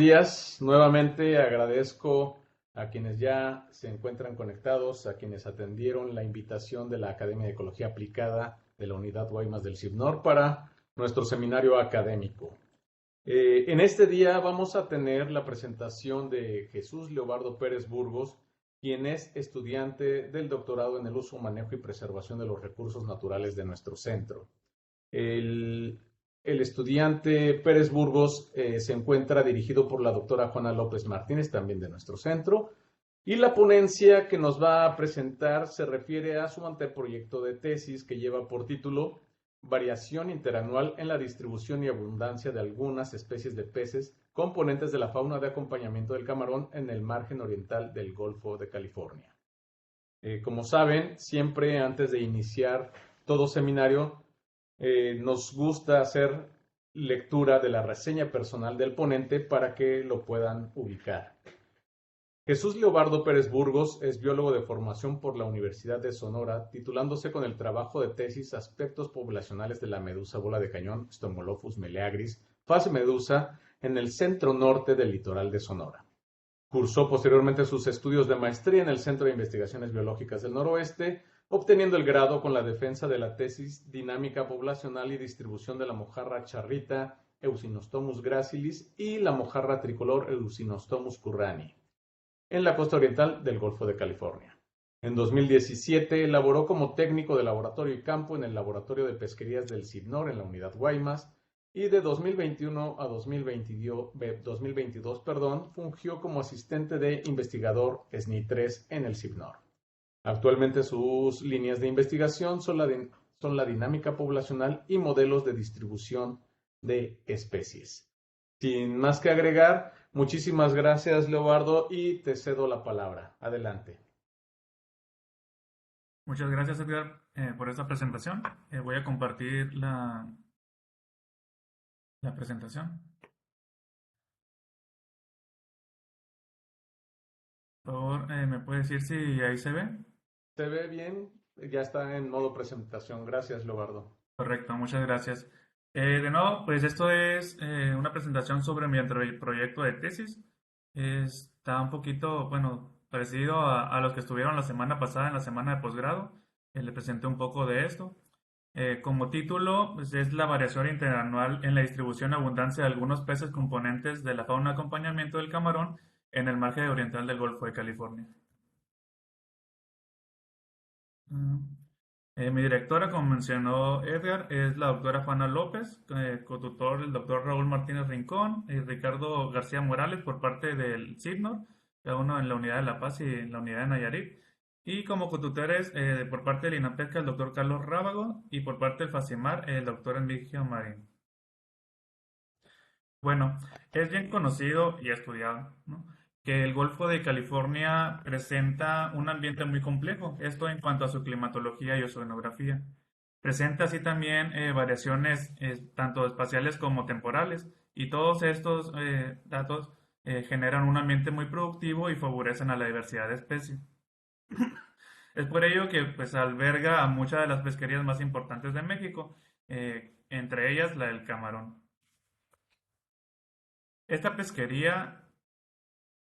días. Nuevamente agradezco a quienes ya se encuentran conectados, a quienes atendieron la invitación de la Academia de Ecología Aplicada de la Unidad Guaymas del CIBNOR para nuestro seminario académico. En este día vamos a tener la presentación de Jesús Leobardo Pérez Burgos, quien es estudiante del doctorado en el uso, manejo y preservación de los recursos naturales de nuestro centro. El, el estudiante Pérez Burgos se encuentra dirigido por la doctora Juana López Martínez, también de nuestro centro, y la ponencia que nos va a presentar se refiere a su anteproyecto de tesis que lleva por título Variación interanual en la distribución y abundancia de algunas especies de peces componentes de la fauna de acompañamiento del camarón en el margen oriental del Golfo de California. Como saben, siempre antes de iniciar todo seminario, nos gusta hacer lectura de la reseña personal del ponente para que lo puedan ubicar. Jesús Leobardo Pérez Burgos es biólogo de formación por la Universidad de Sonora, titulándose con el trabajo de tesis Aspectos poblacionales de la medusa bola de cañón, Stomolophus meleagris, fase medusa, en el centro norte del litoral de Sonora. Cursó posteriormente sus estudios de maestría en el Centro de Investigaciones Biológicas del Noroeste, obteniendo el grado con la defensa de la tesis Dinámica poblacional y distribución de la mojarra charrita Eusinostomus gracilis y la mojarra tricolor Eusinostomus currani en la costa oriental del Golfo de California. En 2017 elaboró como técnico de laboratorio y campo en el Laboratorio de Pesquerías del CIBNOR en la Unidad Guaymas y de 2021 a 2022, fungió como asistente de investigador SNI3 en el CIBNOR. Actualmente sus líneas de investigación son la dinámica poblacional y modelos de distribución de especies. Sin más que agregar, muchísimas gracias, Leobardo, y te cedo la palabra. Adelante. Muchas gracias, Edgar, por esta presentación. Voy a compartir la presentación. Por favor, ¿me puede decir si ahí se ve? ¿Se ve bien? Ya está en modo presentación. Gracias, Leobardo. Correcto, muchas gracias. De nuevo, pues esto es una presentación sobre mi proyecto de tesis. Está un poquito, bueno, parecido a los que estuvieron la semana pasada en la semana de posgrado. Le presenté un poco de esto. Como título, pues, es la variación interanual en la distribución y abundancia de algunos peces componentes de la fauna de acompañamiento del camarón en el margen oriental del Golfo de California. Mm. Mi directora, como mencionó Edgar, es la doctora Juana López, cotutor el doctor Raúl Martínez Rincón y Ricardo García Morales por parte del CIBNOR, cada uno en la unidad de La Paz y en la unidad de Nayarit. Y como cotutores por parte del INAPESCA el doctor Carlos Rábago y por parte del FACIMAR el doctor Enrique Marín. Bueno, es bien conocido y estudiado, ¿no?, que el Golfo de California presenta un ambiente muy complejo, esto en cuanto a su climatología y oceanografía. Presenta así también variaciones tanto espaciales como temporales, y todos estos datos generan un ambiente muy productivo y favorecen a la diversidad de especies. Es por ello que pues alberga a muchas de las pesquerías más importantes de México, entre ellas la del camarón. Esta pesquería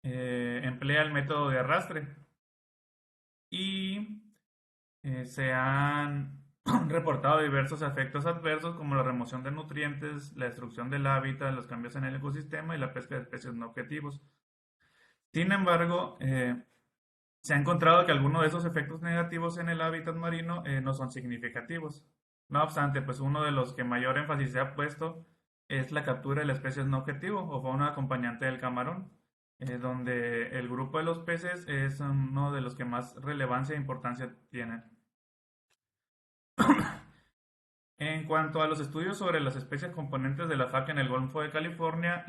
emplea el método de arrastre y se han reportado diversos efectos adversos como la remoción de nutrientes, la destrucción del hábitat, los cambios en el ecosistema y la pesca de especies no objetivos. Sin embargo, se ha encontrado que algunos de esos efectos negativos en el hábitat marino no son significativos. No obstante, pues uno de los que mayor énfasis se ha puesto es la captura de las especies no objetivo o fauna acompañante del camarón, donde el grupo de los peces es uno de los que más relevancia e importancia tienen. En cuanto a los estudios sobre las especies componentes de la FAC en el Golfo de California,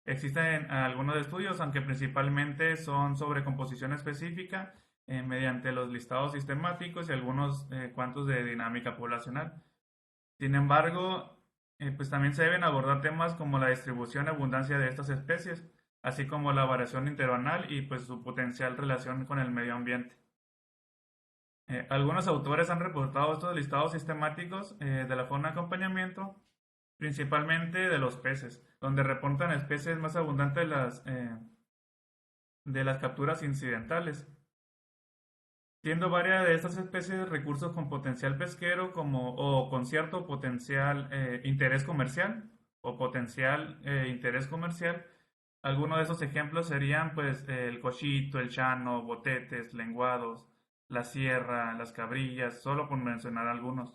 existen algunos estudios, aunque principalmente son sobre composición específica mediante los listados sistemáticos y algunos cuantos de dinámica poblacional. Sin embargo, pues también se deben abordar temas como la distribución y abundancia de estas especies, así como la variación interanual y pues su potencial relación con el medio ambiente. Algunos autores han reportado estos listados sistemáticos de la fauna de acompañamiento principalmente de los peces, donde reportan especies más abundantes de las capturas incidentales, siendo varias de estas especies recursos con potencial pesquero o con cierto potencial interés comercial o potencial interés comercial. Algunos de esos ejemplos serían pues el cochito, el chano, botetes, lenguados, la sierra, las cabrillas, solo por mencionar algunos.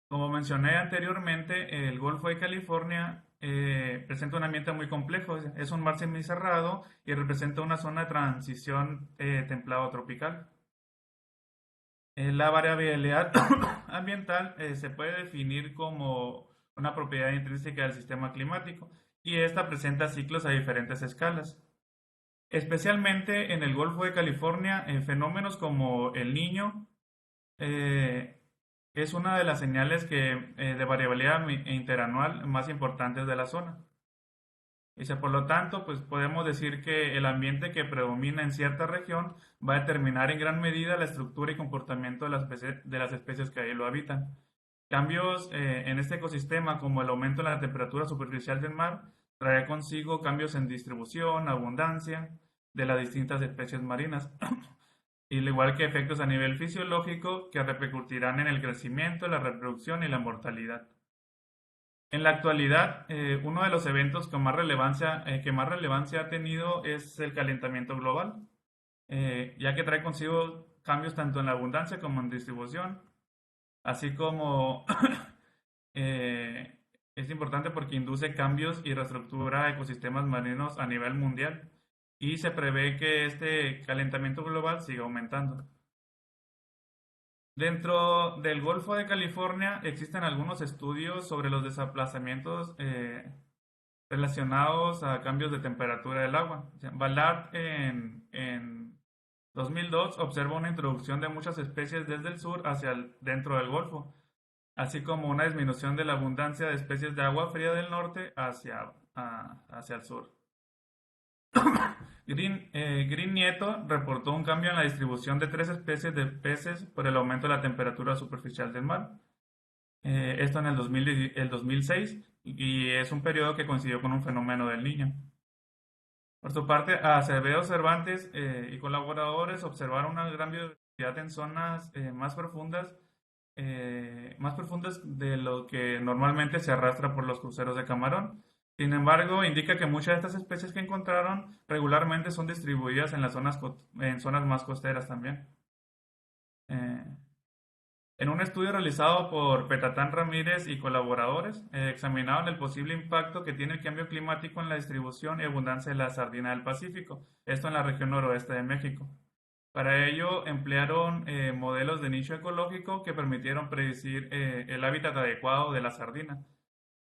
Como mencioné anteriormente, el Golfo de California presenta un ambiente muy complejo. Es un mar semicerrado y representa una zona de transición templado tropical. La variabilidad ambiental se puede definir como una propiedad intrínseca del sistema climático y esta presenta ciclos a diferentes escalas. Especialmente en el Golfo de California, fenómenos como el Niño es una de las señales de variabilidad interanual más importantes de la zona. Dice, por lo tanto, pues podemos decir que el ambiente que predomina en cierta región va a determinar en gran medida la estructura y comportamiento de las especies que ahí lo habitan. Cambios en este ecosistema, como el aumento de la temperatura superficial del mar, trae consigo cambios en distribución, abundancia de las distintas especies marinas, y al igual que efectos a nivel fisiológico que repercutirán en el crecimiento, la reproducción y la mortalidad. En la actualidad, uno de los eventos que más relevancia ha tenido es el calentamiento global, ya que trae consigo cambios tanto en la abundancia como en distribución, así como es importante porque induce cambios y reestructura ecosistemas marinos a nivel mundial y se prevé que este calentamiento global siga aumentando. Dentro del Golfo de California existen algunos estudios sobre los desplazamientos relacionados a cambios de temperatura del agua. Ballard en 2002 observa una introducción de muchas especies desde el sur dentro del Golfo, así como una disminución de la abundancia de especies de agua fría del norte hacia el sur. Green Nieto reportó un cambio en la distribución de 3 especies de peces por el aumento de la temperatura superficial del mar. Esto en el 2006 y es un periodo que coincidió con un fenómeno del Niño. Por su parte, Acevedo Cervantes y colaboradores observaron una gran biodiversidad en zonas más profundas de lo que normalmente se arrastra por los cruceros de camarón. Sin embargo, indica que muchas de estas especies que encontraron regularmente son distribuidas en zonas más costeras también. En un estudio realizado por Petatán Ramírez y colaboradores, examinaron el posible impacto que tiene el cambio climático en la distribución y abundancia de la sardina del Pacífico, esto en la región noroeste de México. Para ello, emplearon modelos de nicho ecológico que permitieron predecir el hábitat adecuado de la sardina,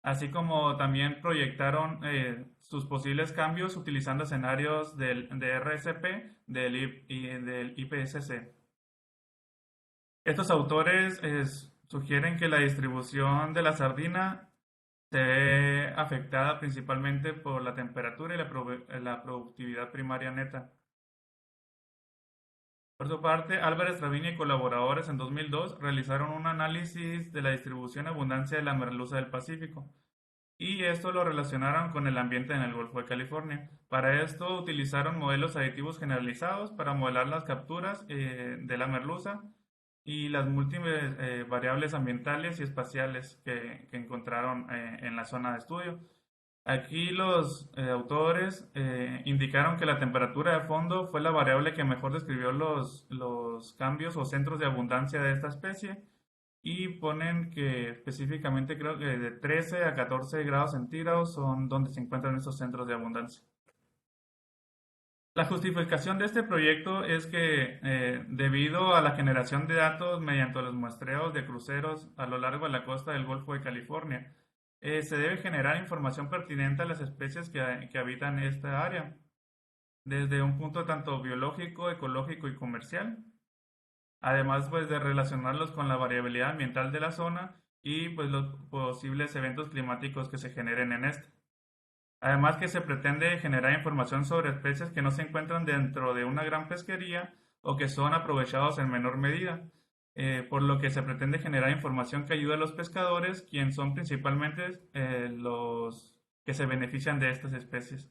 así como también proyectaron sus posibles cambios utilizando escenarios de RSP y del IPCC. Estos autores sugieren que la distribución de la sardina se ve afectada principalmente por la temperatura y la productividad primaria neta. Por su parte, Álvarez Traviña y colaboradores en 2002 realizaron un análisis de la distribución y abundancia de la merluza del Pacífico, y esto lo relacionaron con el ambiente en el Golfo de California. Para esto utilizaron modelos aditivos generalizados para modelar las capturas de la merluza y las múltiples variables ambientales y espaciales que encontraron en la zona de estudio. Aquí los autores indicaron que la temperatura de fondo fue la variable que mejor describió los cambios o centros de abundancia de esta especie y ponen que específicamente creo que de 13 a 14 grados centígrados son donde se encuentran estos centros de abundancia. La justificación de este proyecto es que debido a la generación de datos mediante los muestreos de cruceros a lo largo de la costa del Golfo de California, se debe generar información pertinente a las especies que habitan esta área, desde un punto tanto biológico, ecológico y comercial, además pues de relacionarlos con la variabilidad ambiental de la zona y pues los posibles eventos climáticos que se generen en esta. Además que se pretende generar información sobre especies que no se encuentran dentro de una gran pesquería o que son aprovechados en menor medida, por lo que se pretende generar información que ayude a los pescadores, quienes son principalmente los que se benefician de estas especies.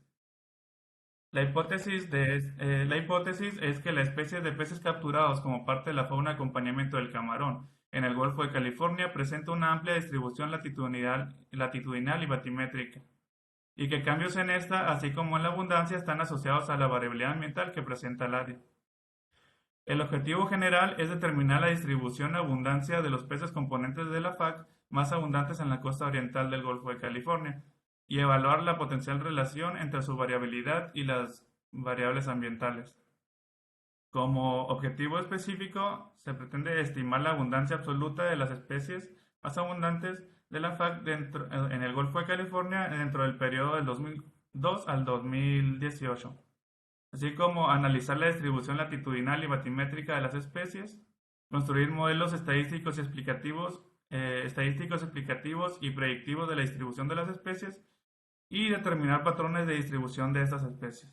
La hipótesis es que la especie de peces capturados como parte de la fauna de acompañamiento del camarón en el Golfo de California presenta una amplia distribución latitudinal y batimétrica, y que cambios en esta, así como en la abundancia, están asociados a la variabilidad ambiental que presenta el área. El objetivo general es determinar la distribución y abundancia de los peces componentes de la FAC más abundantes en la costa oriental del Golfo de California y evaluar la potencial relación entre su variabilidad y las variables ambientales. Como objetivo específico, se pretende estimar la abundancia absoluta de las especies más abundantes de la FAC en el Golfo de California dentro del periodo del 2002 al 2018, así como analizar la distribución latitudinal y batimétrica de las especies, construir modelos estadísticos explicativos y predictivos de la distribución de las especies y determinar patrones de distribución de estas especies.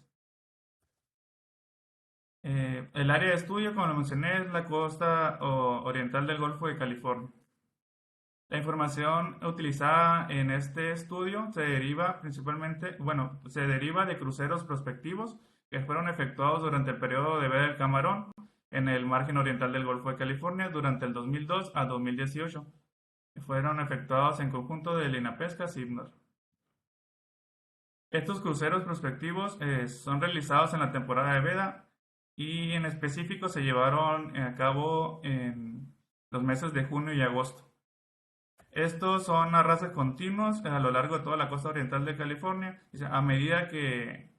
El área de estudio, como lo mencioné, es la costa oriental del Golfo de California. La información utilizada en este estudio se deriva de cruceros prospectivos que fueron efectuados durante el periodo de veda del camarón en el margen oriental del Golfo de California durante el 2002 a 2018, que fueron efectuados en conjunto de Linapesca Cibnor. Estos cruceros prospectivos son realizados en la temporada de veda y en específico se llevaron a cabo en los meses de junio y agosto. Estos son arrastres continuos a lo largo de toda la costa oriental de California. A medida que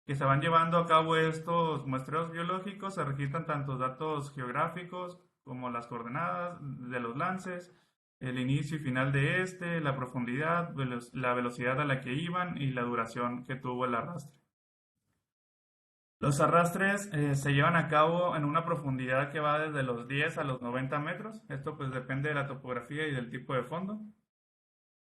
se van llevando a cabo estos muestreos biológicos, se registran tanto datos geográficos como las coordenadas de los lances, el inicio y final de la profundidad, la velocidad a la que iban y la duración que tuvo el arrastre. Los arrastres se llevan a cabo en una profundidad que va desde los 10 a los 90 metros. Esto pues depende de la topografía y del tipo de fondo.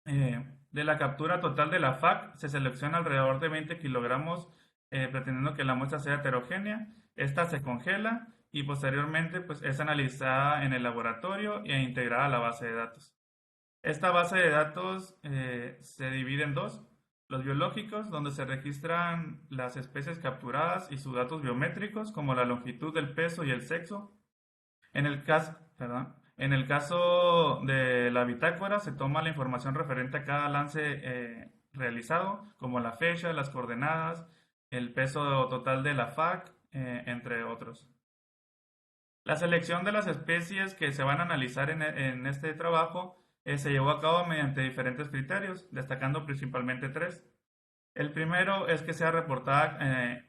De la captura total de la FAC se selecciona alrededor de 20 kilogramos pretendiendo que la muestra sea heterogénea. Esta se congela y posteriormente pues, es analizada en el laboratorio e integrada a la base de datos. Esta base de datos se divide en dos. Los biológicos, donde se registran las especies capturadas y sus datos biométricos, como la longitud, el peso y el sexo. En el caso de la bitácora, se toma la información referente a cada lance realizado, como la fecha, las coordenadas, el peso total de la FAC, entre otros. La selección de las especies que se van a analizar en este trabajo se llevó a cabo mediante diferentes criterios, destacando principalmente tres. El primero es que sea reportada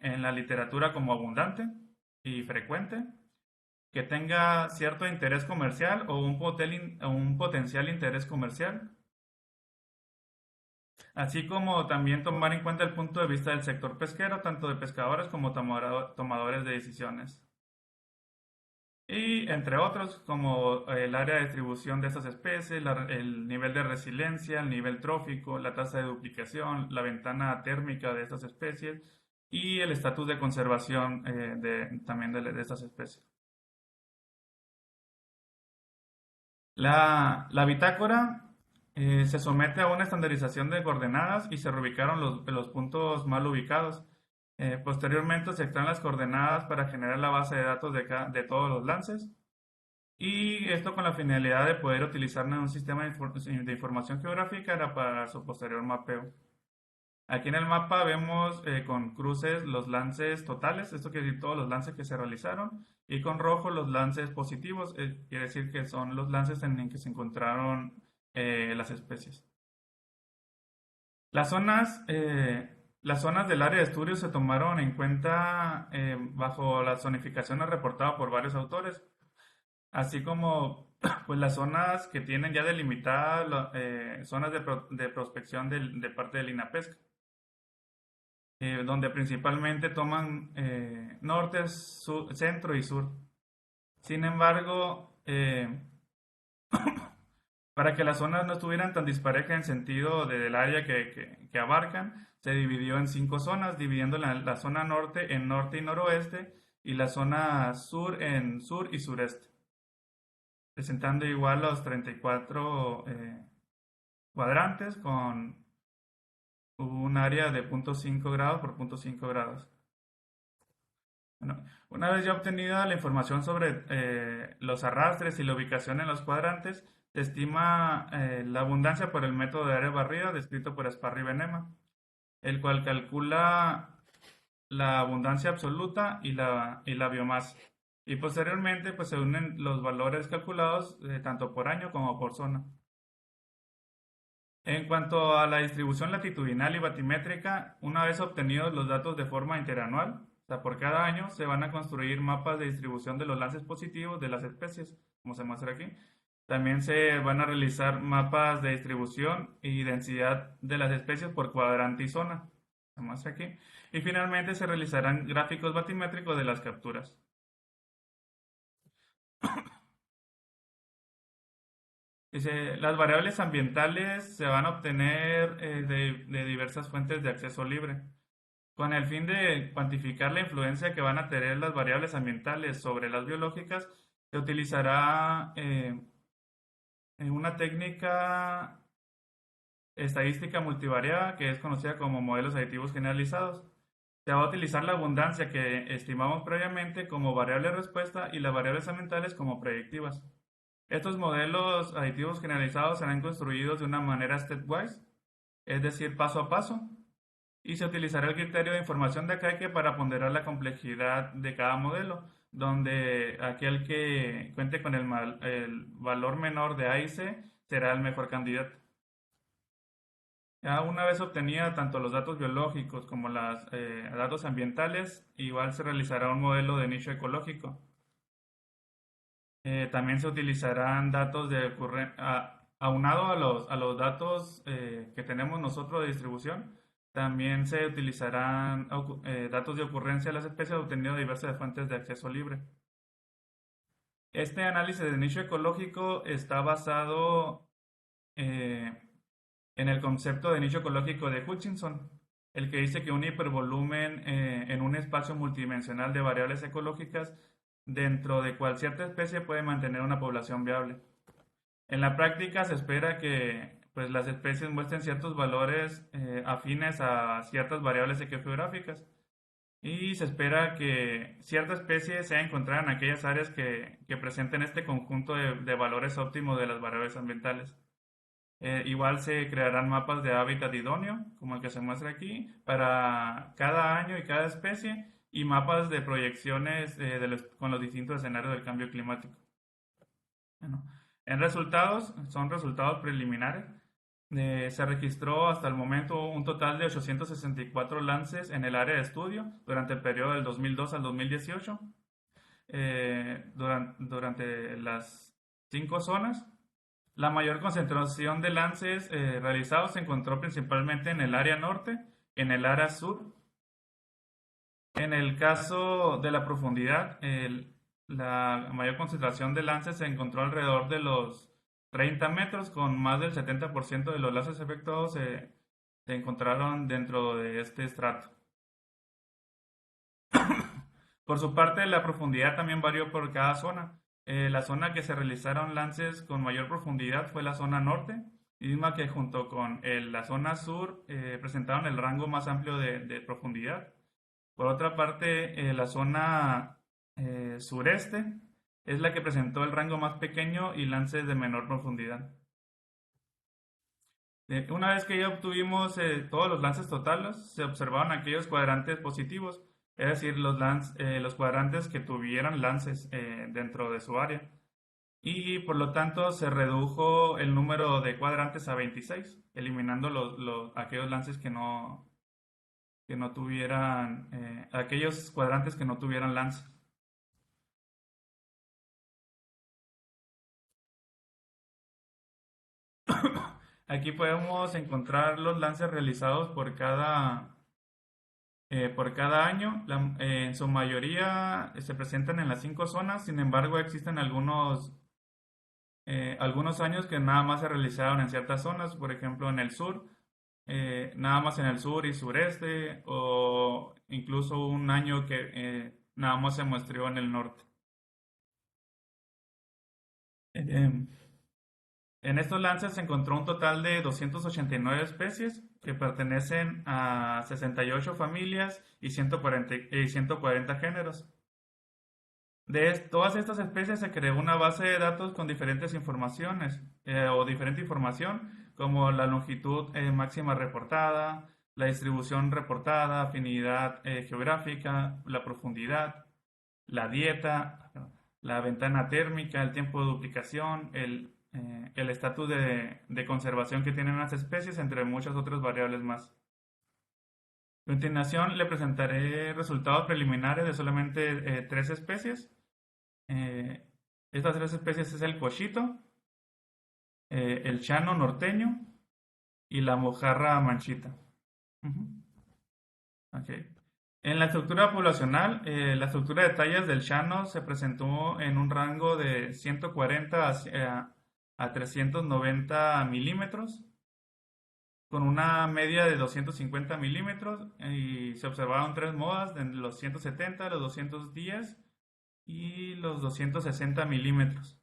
en la literatura como abundante y frecuente, que tenga cierto interés comercial o un potencial interés comercial, así como también tomar en cuenta el punto de vista del sector pesquero, tanto de pescadores como tomadores de decisiones. Y entre otros, como el área de distribución de estas especies, el nivel de resiliencia, el nivel trófico, la tasa de duplicación, la ventana térmica de estas especies y el estatus de conservación también de estas especies. La bitácora se somete a una estandarización de coordenadas y se reubicaron los puntos mal ubicados. Posteriormente se extraen las coordenadas para generar la base de datos de todos los lances y esto con la finalidad de poder utilizar un sistema de información geográfica para su posterior mapeo. Aquí en el mapa vemos con cruces los lances totales, esto quiere decir todos los lances que se realizaron, y con rojo los lances positivos, quiere decir que son los lances en que se encontraron las especies. Las zonas del área de estudio se tomaron en cuenta bajo las zonificaciones reportadas por varios autores, así como pues, las zonas que tienen ya delimitadas zonas de prospección de parte del INAPESCA, donde principalmente toman norte, centro y sur. Sin embargo, para que las zonas no estuvieran tan disparejas en sentido del área que abarcan, se dividió en 5 zonas, dividiendo la zona norte en norte y noroeste y la zona sur en sur y sureste. presentando igual los 34 cuadrantes con un área de 0.5 grados por 0.5 grados. Bueno, una vez ya obtenida la información sobre los arrastres y la ubicación en los cuadrantes, se estima la abundancia por el método de área barrida descrito por Sparry y Venema, el cual calcula la abundancia absoluta y la biomasa. Y posteriormente pues, se unen los valores calculados tanto por año como por zona. En cuanto a la distribución latitudinal y batimétrica, una vez obtenidos los datos de forma interanual, o sea, por cada año, se van a construir mapas de distribución de los lances positivos de las especies, como se muestra aquí. También se van a realizar mapas de distribución y densidad de las especies por cuadrante y zona, se muestra aquí. Y finalmente se realizarán gráficos batimétricos de las capturas. Dice, las variables ambientales se van a obtener de diversas fuentes de acceso libre. Con el fin de cuantificar la influencia que van a tener las variables ambientales sobre las biológicas, se utilizará una técnica estadística multivariada que es conocida como modelos aditivos generalizados. Se va a utilizar la abundancia que estimamos previamente como variable de respuesta y las variables ambientales como predictivas. Estos modelos aditivos generalizados serán construidos de una manera stepwise, es decir, paso a paso, y se utilizará el criterio de información de Kaike para ponderar la complejidad de cada modelo, donde aquel que cuente con el valor menor de A y C será el mejor candidato. Ya una vez obtenida tanto los datos biológicos como los datos ambientales, igual se realizará un modelo de nicho ecológico. También se utilizarán datos de aunado a los datos que tenemos nosotros de distribución. También se utilizarán datos de ocurrencia de las especies obtenidos de diversas fuentes de acceso libre. Este análisis de nicho ecológico está basado en el concepto de nicho ecológico de Hutchinson, el que dice que un hipervolumen en un espacio multidimensional de variables ecológicas dentro de cual cierta especie puede mantener una población viable. En la práctica se espera que pues, las especies muestren ciertos valores afines a ciertas variables ecogeográficas y se espera que cierta especie sea encontrada en aquellas áreas que presenten este conjunto de valores óptimos de las variables ambientales. Igual se crearán mapas de hábitat idóneo, como el que se muestra aquí, para cada año y cada especie, y mapas de proyecciones con los distintos escenarios del cambio climático. Bueno, en resultados, son resultados preliminares. Se registró hasta el momento un total de 864 lances en el área de estudio durante el periodo del 2002 al 2018, durante las 5 zonas. La mayor concentración de lances realizados se encontró principalmente en el área norte, en el área sur. En el caso de la profundidad, la mayor concentración de lances se encontró alrededor de los 30 metros, con más del 70% de los lances efectuados se encontraron dentro de este estrato. Por su parte, la profundidad también varió por cada zona. La zona que se realizaron lances con mayor profundidad fue la zona norte, misma que junto con la zona sur presentaron el rango más amplio de profundidad. Por otra parte, la zona sureste es la que presentó el rango más pequeño y lances de menor profundidad. Una vez que ya obtuvimos todos los lances totales, se observaron aquellos cuadrantes positivos, es decir, los cuadrantes que tuvieran lances dentro de su área. Y por lo tanto se redujo el número de cuadrantes a 26, eliminando aquellos lances que no tuvieran, aquellos cuadrantes que no tuvieran lances. Aquí podemos encontrar los lances realizados por cada año. En su mayoría se presentan en las 5 zonas, sin embargo existen algunos años que nada más se realizaron en ciertas zonas, por ejemplo en el sur, nada más en el sur y sureste, o incluso un año que nada más se muestreó en el norte. Eh, En estos lances se encontró un total de 289 especies que pertenecen a 68 familias y 140 géneros. Todas estas especies se creó una base de datos con diferentes informaciones o diferente información como la longitud máxima reportada, la distribución reportada, afinidad geográfica, la profundidad, la dieta, la ventana térmica, el tiempo de duplicación, el estatus de conservación que tienen las especies, entre muchas otras variables más. A continuación le presentaré resultados preliminares de solamente tres especies. Eh, Estas tres especies es el cochito, el chano norteño y la mojarra manchita. Ujú. Ok. En la estructura poblacional, la estructura de tallas del llano se presentó en un rango de 140 a 390 milímetros, con una media de 250 milímetros, y se observaron tres modas de los 170, los 210 y los 260 milímetros.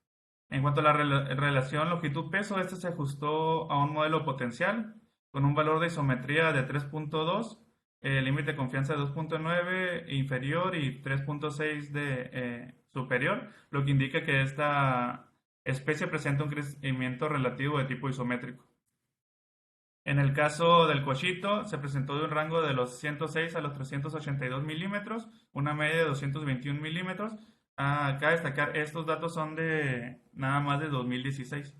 En cuanto a la relación longitud-peso, este se ajustó a un modelo potencial con un valor de isometría de 3.2, límite de confianza de 2.9 inferior y 3.6 de superior, lo que indica que esta especie presenta un crecimiento relativo de tipo isométrico. En el caso del cochito, se presentó de un rango de los 106 a los 382 milímetros, una media de 221 milímetros. Acá destacar, estos datos son de nada más de 2016.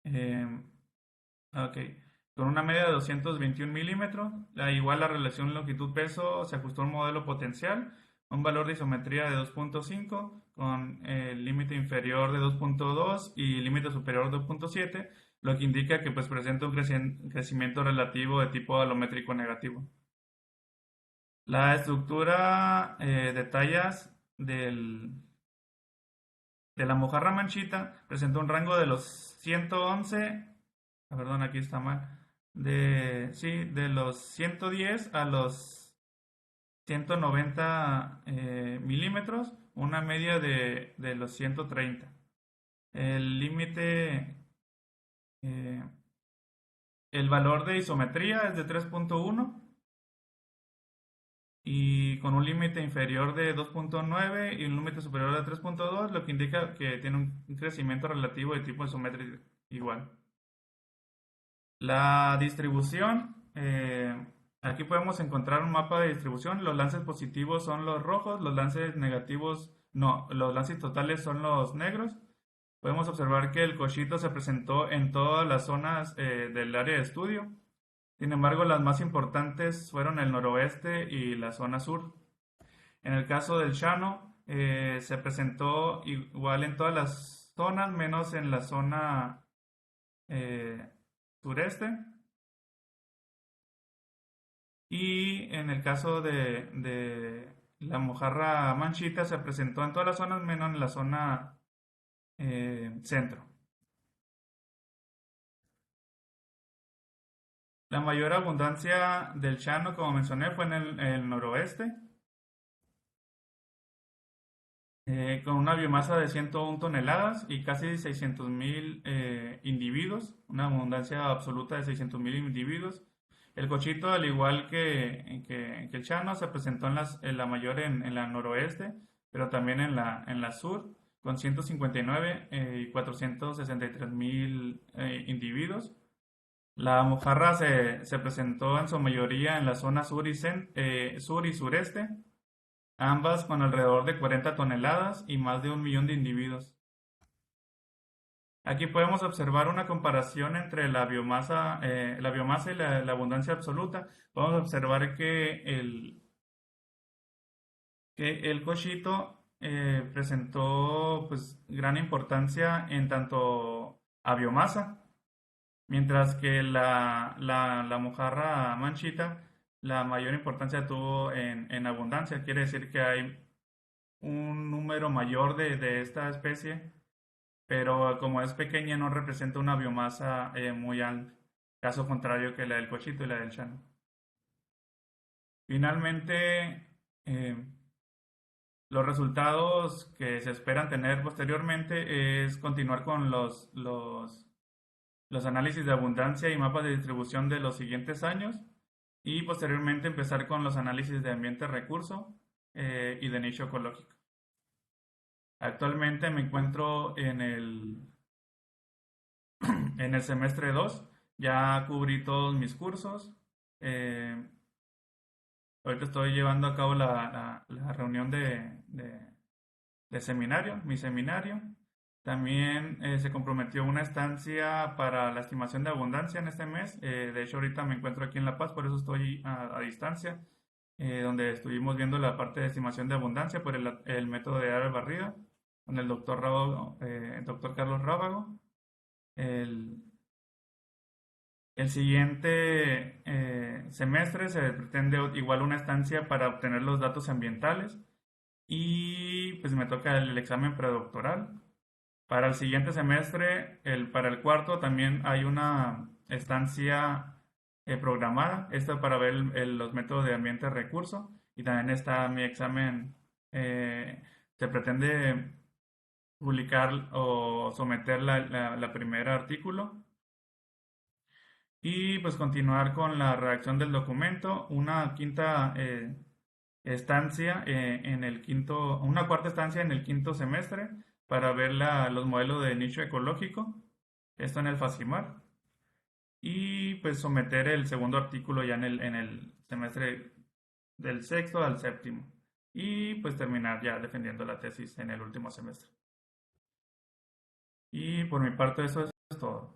Eh, ok, con una media de 221 milímetros, igual la relación longitud-peso se ajustó a un modelo potencial, un valor de isometría de 2.5 con límite inferior de 2.2 y límite superior de 2.7, lo que indica que pues presenta un crecimiento relativo de tipo alométrico negativo. La estructura de tallas de la mojarra manchita presentó un rango de los 111, perdón, aquí está mal, de los 110 a los 190 milímetros, una media de los 130. El límite, eh, el valor de isometría es de 3.1 y con un límite inferior de 2.9 y un límite superior de 3.2, lo que indica que tiene un crecimiento relativo de tipo isométrico igual. La distribución, aquí podemos encontrar un mapa de distribución. Los lances positivos son los rojos, los lances negativos, no, los lances totales son los negros. Podemos observar que el cochito se presentó en todas las zonas del área de estudio. Sin embargo, las más importantes fueron el noroeste y la zona sur. En el caso del llano, se presentó igual en todas las zonas, menos en la zona eh, sureste. Y en el caso de la mojarra manchita, se presentó en todas las zonas, menos en la zona centro. La mayor abundancia del llano, como mencioné, fue en el noroeste, con una biomasa de 101 toneladas y casi 600.000 individuos, una abundancia absoluta de 600.000 individuos. El cochito, al igual que el llano, se presentó en la mayor en la noroeste, pero también en la sur, con 159 y 463.000 individuos. La mojarra se presentó en su mayoría en la zona sur sur y sureste, ambas con alrededor de 40 toneladas y más de 1 millón de individuos. Aquí podemos observar una comparación entre la biomasa y la abundancia absoluta. Podemos observar que el cochito presentó pues, gran importancia en tanto a biomasa, mientras que la mojarra manchita la mayor importancia tuvo en abundancia. Quiere decir que hay un número mayor de esta especie, pero como es pequeña no representa una biomasa muy alta, caso contrario que la del cochito y la del llano. Finalmente, eh, Los resultados que se esperan tener posteriormente es continuar con los análisis de abundancia y mapas de distribución de los siguientes años y posteriormente empezar con los análisis de ambiente recurso y de nicho ecológico. Actualmente me encuentro en el semestre 2, ya cubrí todos mis cursos. Ahorita estoy llevando a cabo la reunión de seminario, mi seminario. También se comprometió una estancia para la estimación de abundancia en este mes. De hecho, ahorita me encuentro aquí en La Paz, por eso estoy a distancia, donde estuvimos viendo la parte de estimación de abundancia por el método de área barrida con el doctor, doctor Carlos Rábago. El, el siguiente semestre se pretende igual una estancia para obtener los datos ambientales y pues me toca el examen predoctoral. Para el siguiente semestre, para el cuarto, también hay una estancia programada, esta para ver los métodos de ambiente recurso y también está mi examen, se pretende publicar o someter la primera artículo y pues continuar con la redacción del documento, una quinta estancia en el quinto, una cuarta estancia en el quinto semestre para ver los modelos de nicho ecológico, esto en el FACIMAR, y pues someter el segundo artículo ya en el semestre del sexto al séptimo, y pues terminar ya defendiendo la tesis en el último semestre. Y por mi parte eso es todo.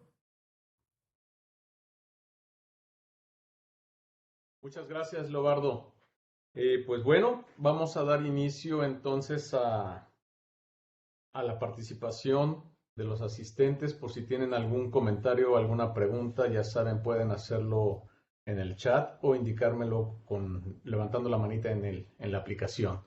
Muchas gracias, Lobardo. Pues bueno, vamos a dar inicio entonces a la participación de los asistentes. Por si tienen algún comentario o alguna pregunta, ya saben, pueden hacerlo en el chat o indicármelo levantando la manita en la aplicación.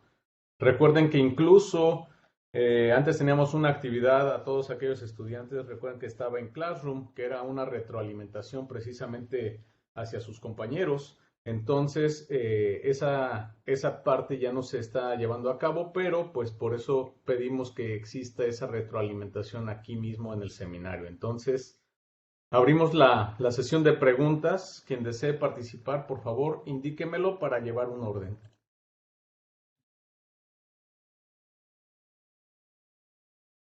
Recuerden que incluso antes teníamos una actividad a todos aquellos estudiantes, recuerden que estaba en Classroom, que era una retroalimentación precisamente hacia sus compañeros. Entonces, esa parte ya no se está llevando a cabo, pero pues por eso pedimos que exista esa retroalimentación aquí mismo en el seminario. Entonces, abrimos la sesión de preguntas. Quien desee participar, por favor, indíquemelo para llevar un orden.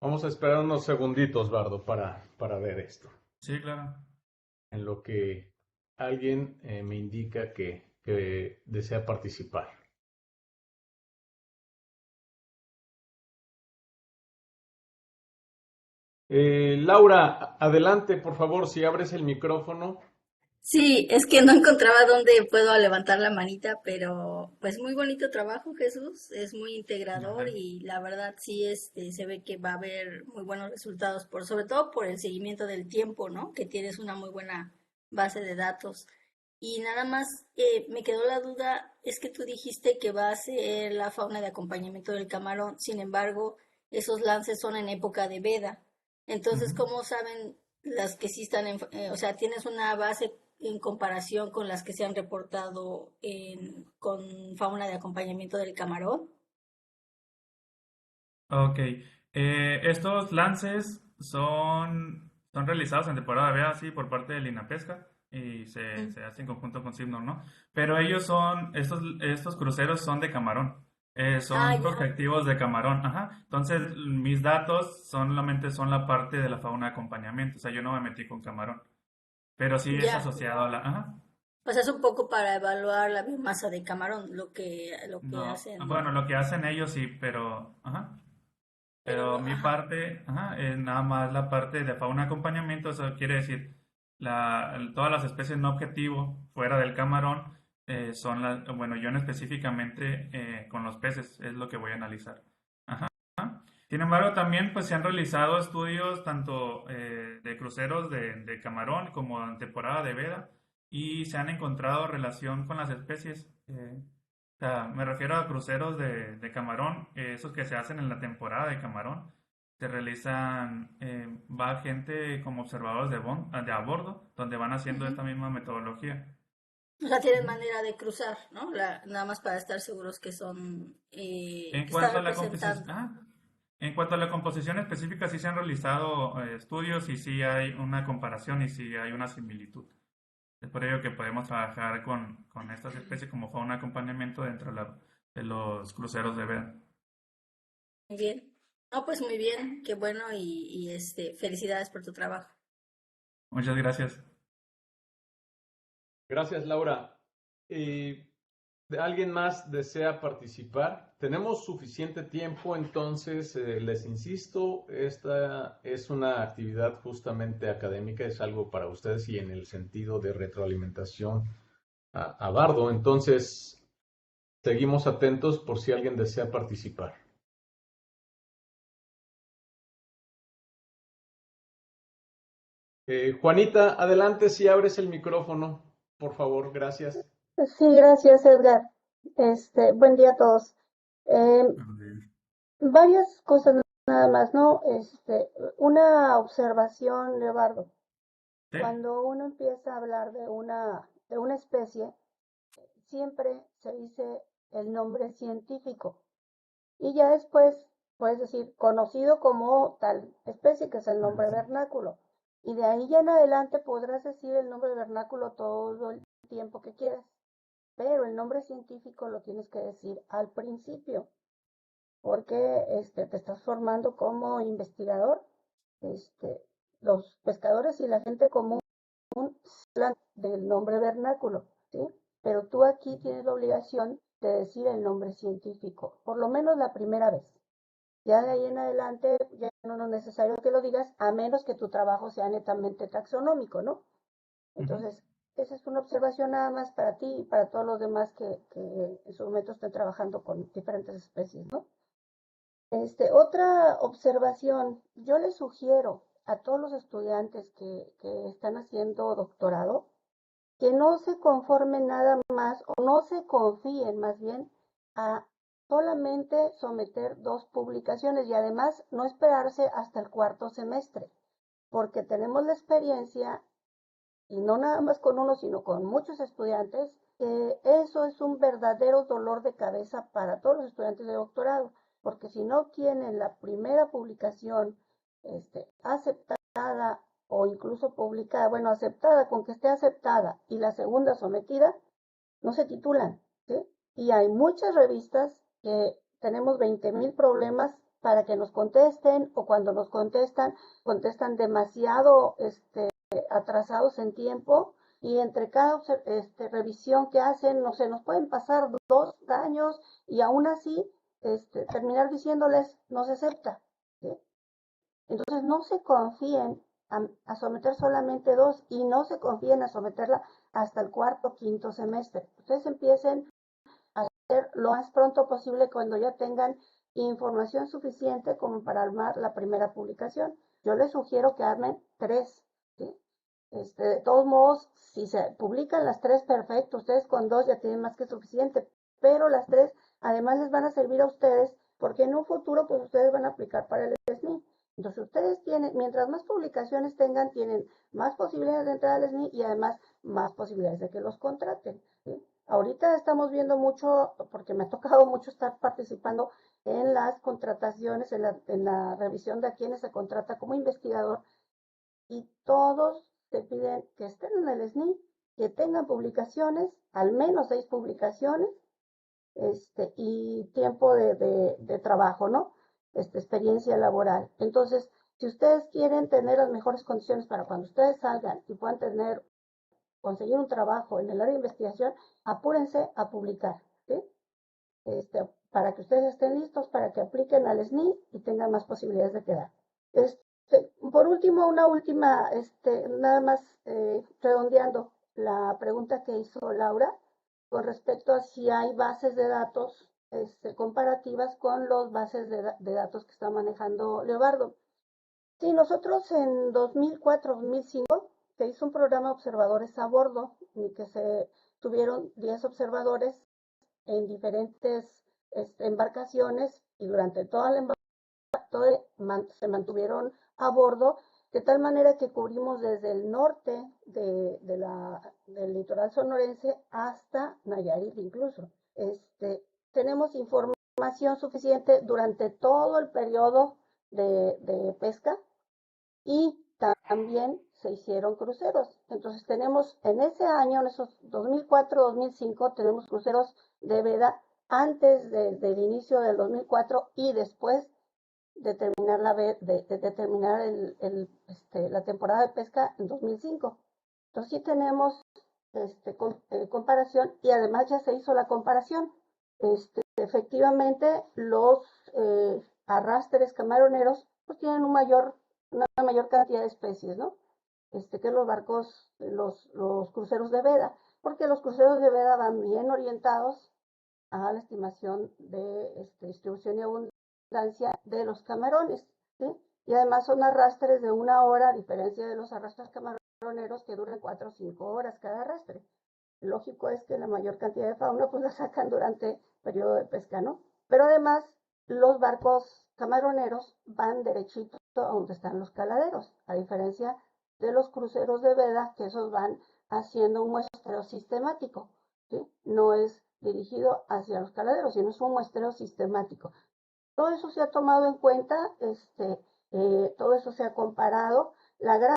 Vamos a esperar unos segunditos, Bardo, para ver esto. Sí, claro. En lo que alguien me indica que desea participar. Laura, adelante, por favor, si abres el micrófono. Sí, es que no encontraba dónde puedo levantar la manita, pero pues muy bonito trabajo, Jesús, es muy integrador Ajá. y la verdad sí se ve que va a haber muy buenos resultados, sobre todo por el seguimiento del tiempo, ¿no? Que tienes una muy buena base de datos. Y nada más me quedó la duda, es que tú dijiste que va a ser la fauna de acompañamiento del camarón, sin embargo, esos lances son en época de veda. Entonces, Ujú. ¿cómo saben las que sí están o sea, tienes una base en comparación con las que se han reportado con fauna de acompañamiento del camarón? Ok. Estos lances son realizados en temporada de veda, sí, por parte del INAPESCA y Mm. se hace en conjunto con Cibnor, ¿no? Pero estos cruceros son de camarón. Ah, Son ya, prospectivos de camarón, ajá. Entonces, mis datos solamente son la parte de la fauna de acompañamiento. O sea, yo no me metí con camarón. Pero sí es ya. asociado a la, ajá. O sea, es un poco para evaluar la biomasa de camarón, lo que No, hacen, ¿no? bueno, lo que hacen ellos sí, pero, ajá. Pero Pero no, mi ajá. parte, ajá, es nada más la parte de fauna acompañamiento, eso quiere decir, todas las especies no objetivo fuera del camarón son bueno, yo en específicamente con los peces es lo que voy a analizar. Ajá. Sin embargo, también pues se han realizado estudios tanto de cruceros de camarón como en temporada de veda y se han encontrado relación con las especies. O sea, me refiero a cruceros de camarón, esos que se hacen en la temporada de camarón. Se realizan, va gente como observadores de a bordo, donde van haciendo Ujú. esta misma metodología. O sea, tienen manera de cruzar, ¿no? Nada más para estar seguros que son, En que está cuanto a la composición, representando. en cuanto a la composición específica, sí se han realizado estudios y sí hay una comparación y sí hay una similitud. Es por ello que podemos trabajar con estas especies como fue un acompañamiento dentro de los cruceros de veda. Muy bien. No, pues muy bien, qué bueno felicidades por tu trabajo. Muchas gracias. Gracias, Laura. Eh, ¿Alguien más desea participar? Tenemos suficiente tiempo, entonces les insisto, esta es una actividad justamente académica, es algo para ustedes y en el sentido de retroalimentación a Bardo. Entonces, seguimos atentos por si alguien desea participar. Juanita, adelante si abres el micrófono, por favor, gracias. Sí, gracias, Edgar. Buen día a todos. Eh, Varias cosas nada más, ¿no? Una observación, Leobardo. Sí, Cuando uno empieza a hablar de una especie, siempre se dice el nombre científico y ya después puedes decir conocido como tal especie, que es el nombre sí. vernáculo. Y de ahí ya en adelante podrás decir el nombre vernáculo todo el tiempo que quieras. Pero el nombre científico lo tienes que decir al principio, porque te estás formando como investigador. Este, los pescadores y la gente común hablan del nombre vernáculo, ¿sí? Pero tú aquí tienes la obligación de decir el nombre científico, por lo menos la primera vez. Ya de ahí en adelante ya no es necesario que lo digas, a menos que tu trabajo sea netamente taxonómico, ¿no? Ujú. Entonces, esa es una observación nada más para ti y para todos los demás que en su momento estén trabajando con diferentes especies, ¿no? Otra observación, yo les sugiero a todos los estudiantes que están haciendo doctorado que no se conformen nada más o no se confíen más bien a solamente someter 2 publicaciones y además no esperarse hasta el cuarto semestre, porque tenemos la experiencia y no nada más con uno, sino con muchos estudiantes, que eso es un verdadero dolor de cabeza para todos los estudiantes de doctorado, porque si no tienen la primera publicación aceptada o incluso publicada, bueno, aceptada con que esté aceptada y la segunda sometida, no se titulan, ¿sí? Y hay muchas revistas que tenemos 20,000 problemas para que nos contesten o cuando nos contestan, contestan demasiado atrasados en tiempo y entre cada revisión que hacen, no sé, nos pueden pasar 2 años y aún así terminar diciéndoles no se acepta, ¿sí? Entonces no se confíen a someter solamente 2 y no se confíen a someterla hasta el cuarto o quinto semestre. Ustedes empiecen a hacer lo más pronto posible cuando ya tengan información suficiente como para armar la primera publicación. Yo les sugiero que armen 3, ¿sí? De todos modos, si se publican las 3, perfecto, ustedes con 2 ya tienen más que suficiente, pero las 3 además les van a servir a ustedes porque en un futuro pues ustedes van a aplicar para el SNI. Entonces ustedes tienen, mientras más publicaciones tengan, tienen más posibilidades de entrar al SNI y además más posibilidades de que los contraten, ¿sí? Ahorita estamos viendo mucho, porque me ha tocado mucho estar participando en las contrataciones, en la revisión de a quienes se contrata como investigador y todos te piden que estén en el SNI, que tengan publicaciones, al menos 6 publicaciones, y tiempo de trabajo, ¿no? Experiencia laboral. Entonces, si ustedes quieren tener las mejores condiciones para cuando ustedes salgan y puedan conseguir un trabajo en el área de investigación, apúrense a publicar, ¿sí? Para que ustedes estén listos, para que apliquen al SNI y tengan más posibilidades de quedar. Por último, una última, nada más redondeando la pregunta que hizo Laura con respecto a si hay bases de datos comparativas con las bases de datos que está manejando Leobardo. Sí, nosotros en 2004-2005 se hizo un programa de observadores a bordo, en el que se tuvieron 10 observadores en diferentes embarcaciones y durante toda la embarcación se mantuvieron a bordo de tal manera que cubrimos desde el norte del litoral sonorense hasta Nayarit incluso. Tenemos información suficiente durante todo el periodo de pesca y también se hicieron cruceros. Entonces tenemos en ese año, en esos 2004-2005, tenemos cruceros de veda antes del inicio del 2004 y después de terminar la temporada de pesca en 2005. Entonces sí tenemos comparación y además ya se hizo la comparación. Efectivamente, los arrastres camaroneros pues tienen una mayor cantidad de especies, ¿no? Que los barcos, los cruceros de veda, porque los cruceros de veda van bien orientados a la estimación de distribución y abundancia de los camarones, ¿sí? Y además son arrastres de 1 hora, a diferencia de los arrastres camaroneros que duran 4 o 5 horas cada arrastre. Lógico es que la mayor cantidad de fauna pues la sacan durante el periodo de pesca, ¿no? Pero además los barcos camaroneros van derechito a donde están los caladeros, a diferencia de los cruceros de veda, que esos van haciendo un muestreo sistemático, ¿sí? No es dirigido hacia los caladeros, sino es un muestreo sistemático. Todo eso se ha tomado en cuenta, todo eso se ha comparado. La gran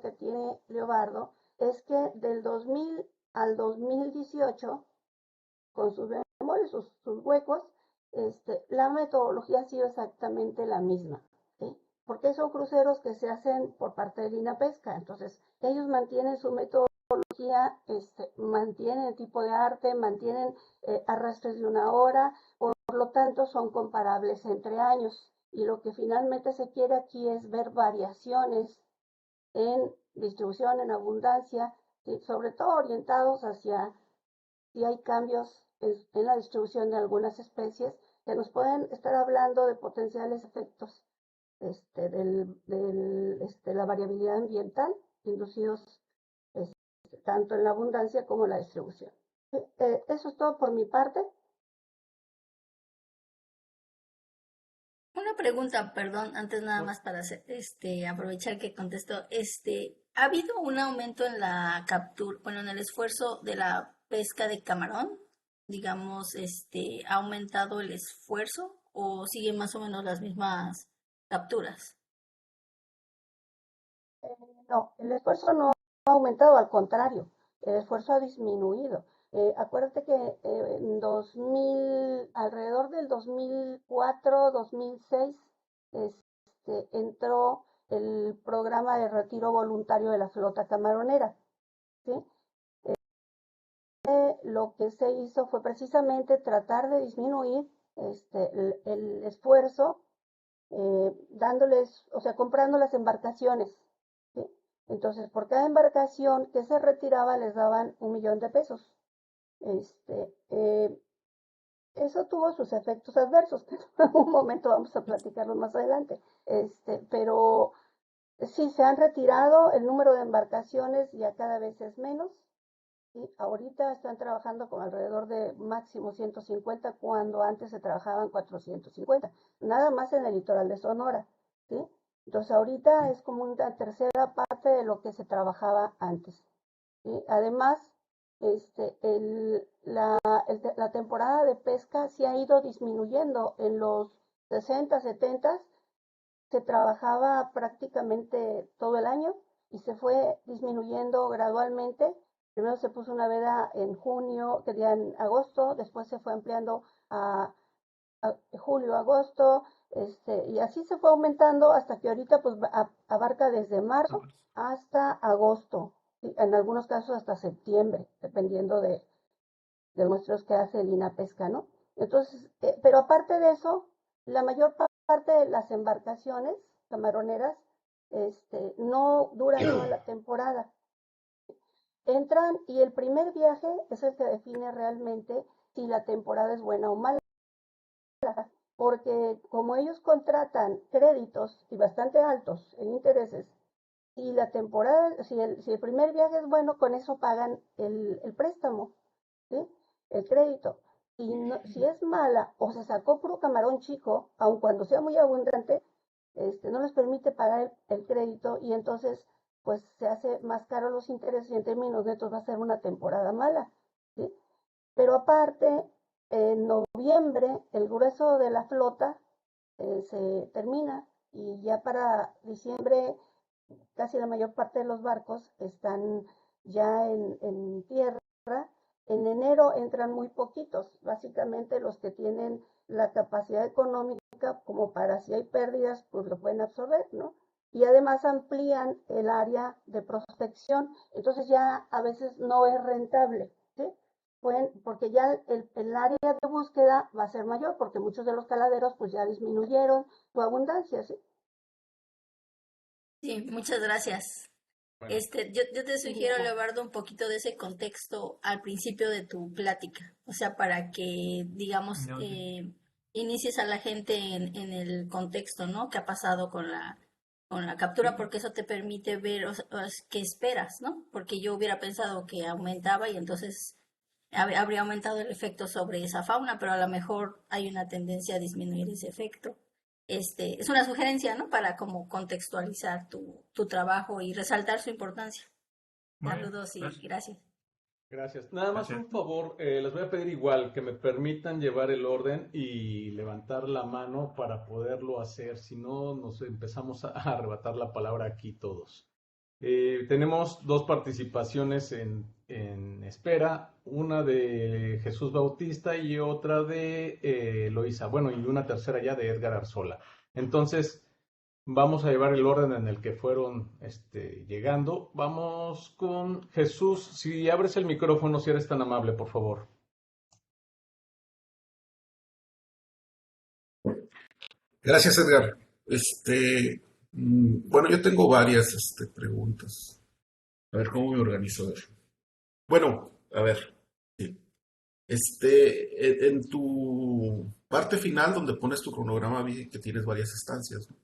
que tiene Leobardo es que del 2000 al 2018, con sus bemoles, sus huecos, la metodología ha sido exactamente la misma, ¿sí? Porque son cruceros que se hacen por parte de Linapesca, entonces ellos mantienen su metodología, mantienen el tipo de arte, mantienen arrastres de 1 hora, por lo tanto son comparables entre años, y lo que finalmente se quiere aquí es ver variaciones en distribución, en abundancia, ¿sí? Sobre todo orientados hacia si hay cambios en la distribución de algunas especies que nos pueden estar hablando de potenciales efectos de la variabilidad ambiental inducidos tanto en la abundancia como en la distribución. Eso es todo por mi parte. Una pregunta, perdón, antes nada más para hacer, aprovechar que contesto, ¿ha habido un aumento en la captura, bueno, en el esfuerzo de la pesca de camarón? Digamos, ¿ha aumentado el esfuerzo o siguen más o menos las mismas capturas? No, el esfuerzo no ha aumentado, al contrario, el esfuerzo ha disminuido. Acuérdate que alrededor del 2004, 2006, entró el programa de retiro voluntario de la flota camaronera, ¿sí? Lo que se hizo fue precisamente tratar de disminuir el esfuerzo, comprando las embarcaciones, ¿sí? Entonces, por cada embarcación que se retiraba les daban 1 millón de pesos. Eso tuvo sus efectos adversos, que en un momento vamos a platicarlo más adelante. Pero sí, se han retirado, el número de embarcaciones ya cada vez es menos. ¿Sí? Ahorita están trabajando con alrededor de máximo 150, cuando antes se trabajaban 450, nada más en el litoral de Sonora, ¿sí? Entonces ahorita es como una tercera parte de lo que se trabajaba antes, ¿sí? Además, la temporada de pesca se ha ido disminuyendo. En los 60, 70 se trabajaba prácticamente todo el año y se fue disminuyendo gradualmente. Primero se puso una veda en junio, que día en agosto, después se fue ampliando a julio, agosto, y así se fue aumentando hasta que ahorita pues abarca desde marzo hasta agosto, ¿sí? En algunos casos hasta septiembre, dependiendo de los muestreos que hace el INAPESCA, ¿no? Entonces, pero aparte de eso, la mayor parte de las embarcaciones camaroneras no duran toda la temporada. Entran y el primer viaje es el que define realmente si la temporada es buena o mala, porque como ellos contratan créditos y bastante altos en intereses, y la temporada, si el primer viaje es bueno, con eso pagan el préstamo, ¿sí? El crédito. Si es mala o se sacó puro camarón chico, aun cuando sea muy abundante, no les permite pagar el crédito y entonces pues se hace más caro los intereses y en términos netos va a ser una temporada mala, ¿sí? Pero aparte, en noviembre el grueso de la flota se termina y ya para diciembre casi la mayor parte de los barcos están ya en tierra. En enero entran muy poquitos, básicamente los que tienen la capacidad económica como para si hay pérdidas, pues lo pueden absorber, ¿no? Y además amplían el área de prospección, entonces ya a veces no es rentable, ¿sí? Porque ya el área de búsqueda va a ser mayor, porque muchos de los caladeros pues ya disminuyeron su abundancia, ¿sí? Sí, muchas gracias. Bueno, Yo te sugiero, Leobardo, un poquito de ese contexto al principio de tu plática, o sea, para que, digamos, Ya, ok. inicies a la gente en el contexto, ¿no? ¿Qué ha pasado con la captura? Sí. Porque eso te permite ver qué esperas, ¿no? Porque yo hubiera pensado que aumentaba y entonces habría aumentado el efecto sobre esa fauna, pero a lo mejor hay una tendencia a disminuir ese efecto. Es una sugerencia, ¿no? Para como contextualizar tu trabajo y resaltar su importancia. Muy bien. Saludos y Gracias. gracias. gracias. Nada más Gracias. un favor, les voy a pedir igual que me permitan llevar el orden y levantar la mano para poderlo hacer, si no nos empezamos a arrebatar la palabra aquí todos. Tenemos dos participaciones en espera, una de Jesús Bautista y otra de Eloísa, bueno, y una tercera ya de Edgar Arzola. Entonces, vamos a llevar el orden en el que fueron llegando. Vamos con Jesús, si abres el micrófono, si eres tan amable, por favor. Gracias, Edgar. Bueno, yo tengo varias preguntas. A ver, ¿cómo me organizo? A ver. Bueno, a ver. Sí. En tu parte final, donde pones tu cronograma, vi que tienes varias estancias, ¿no?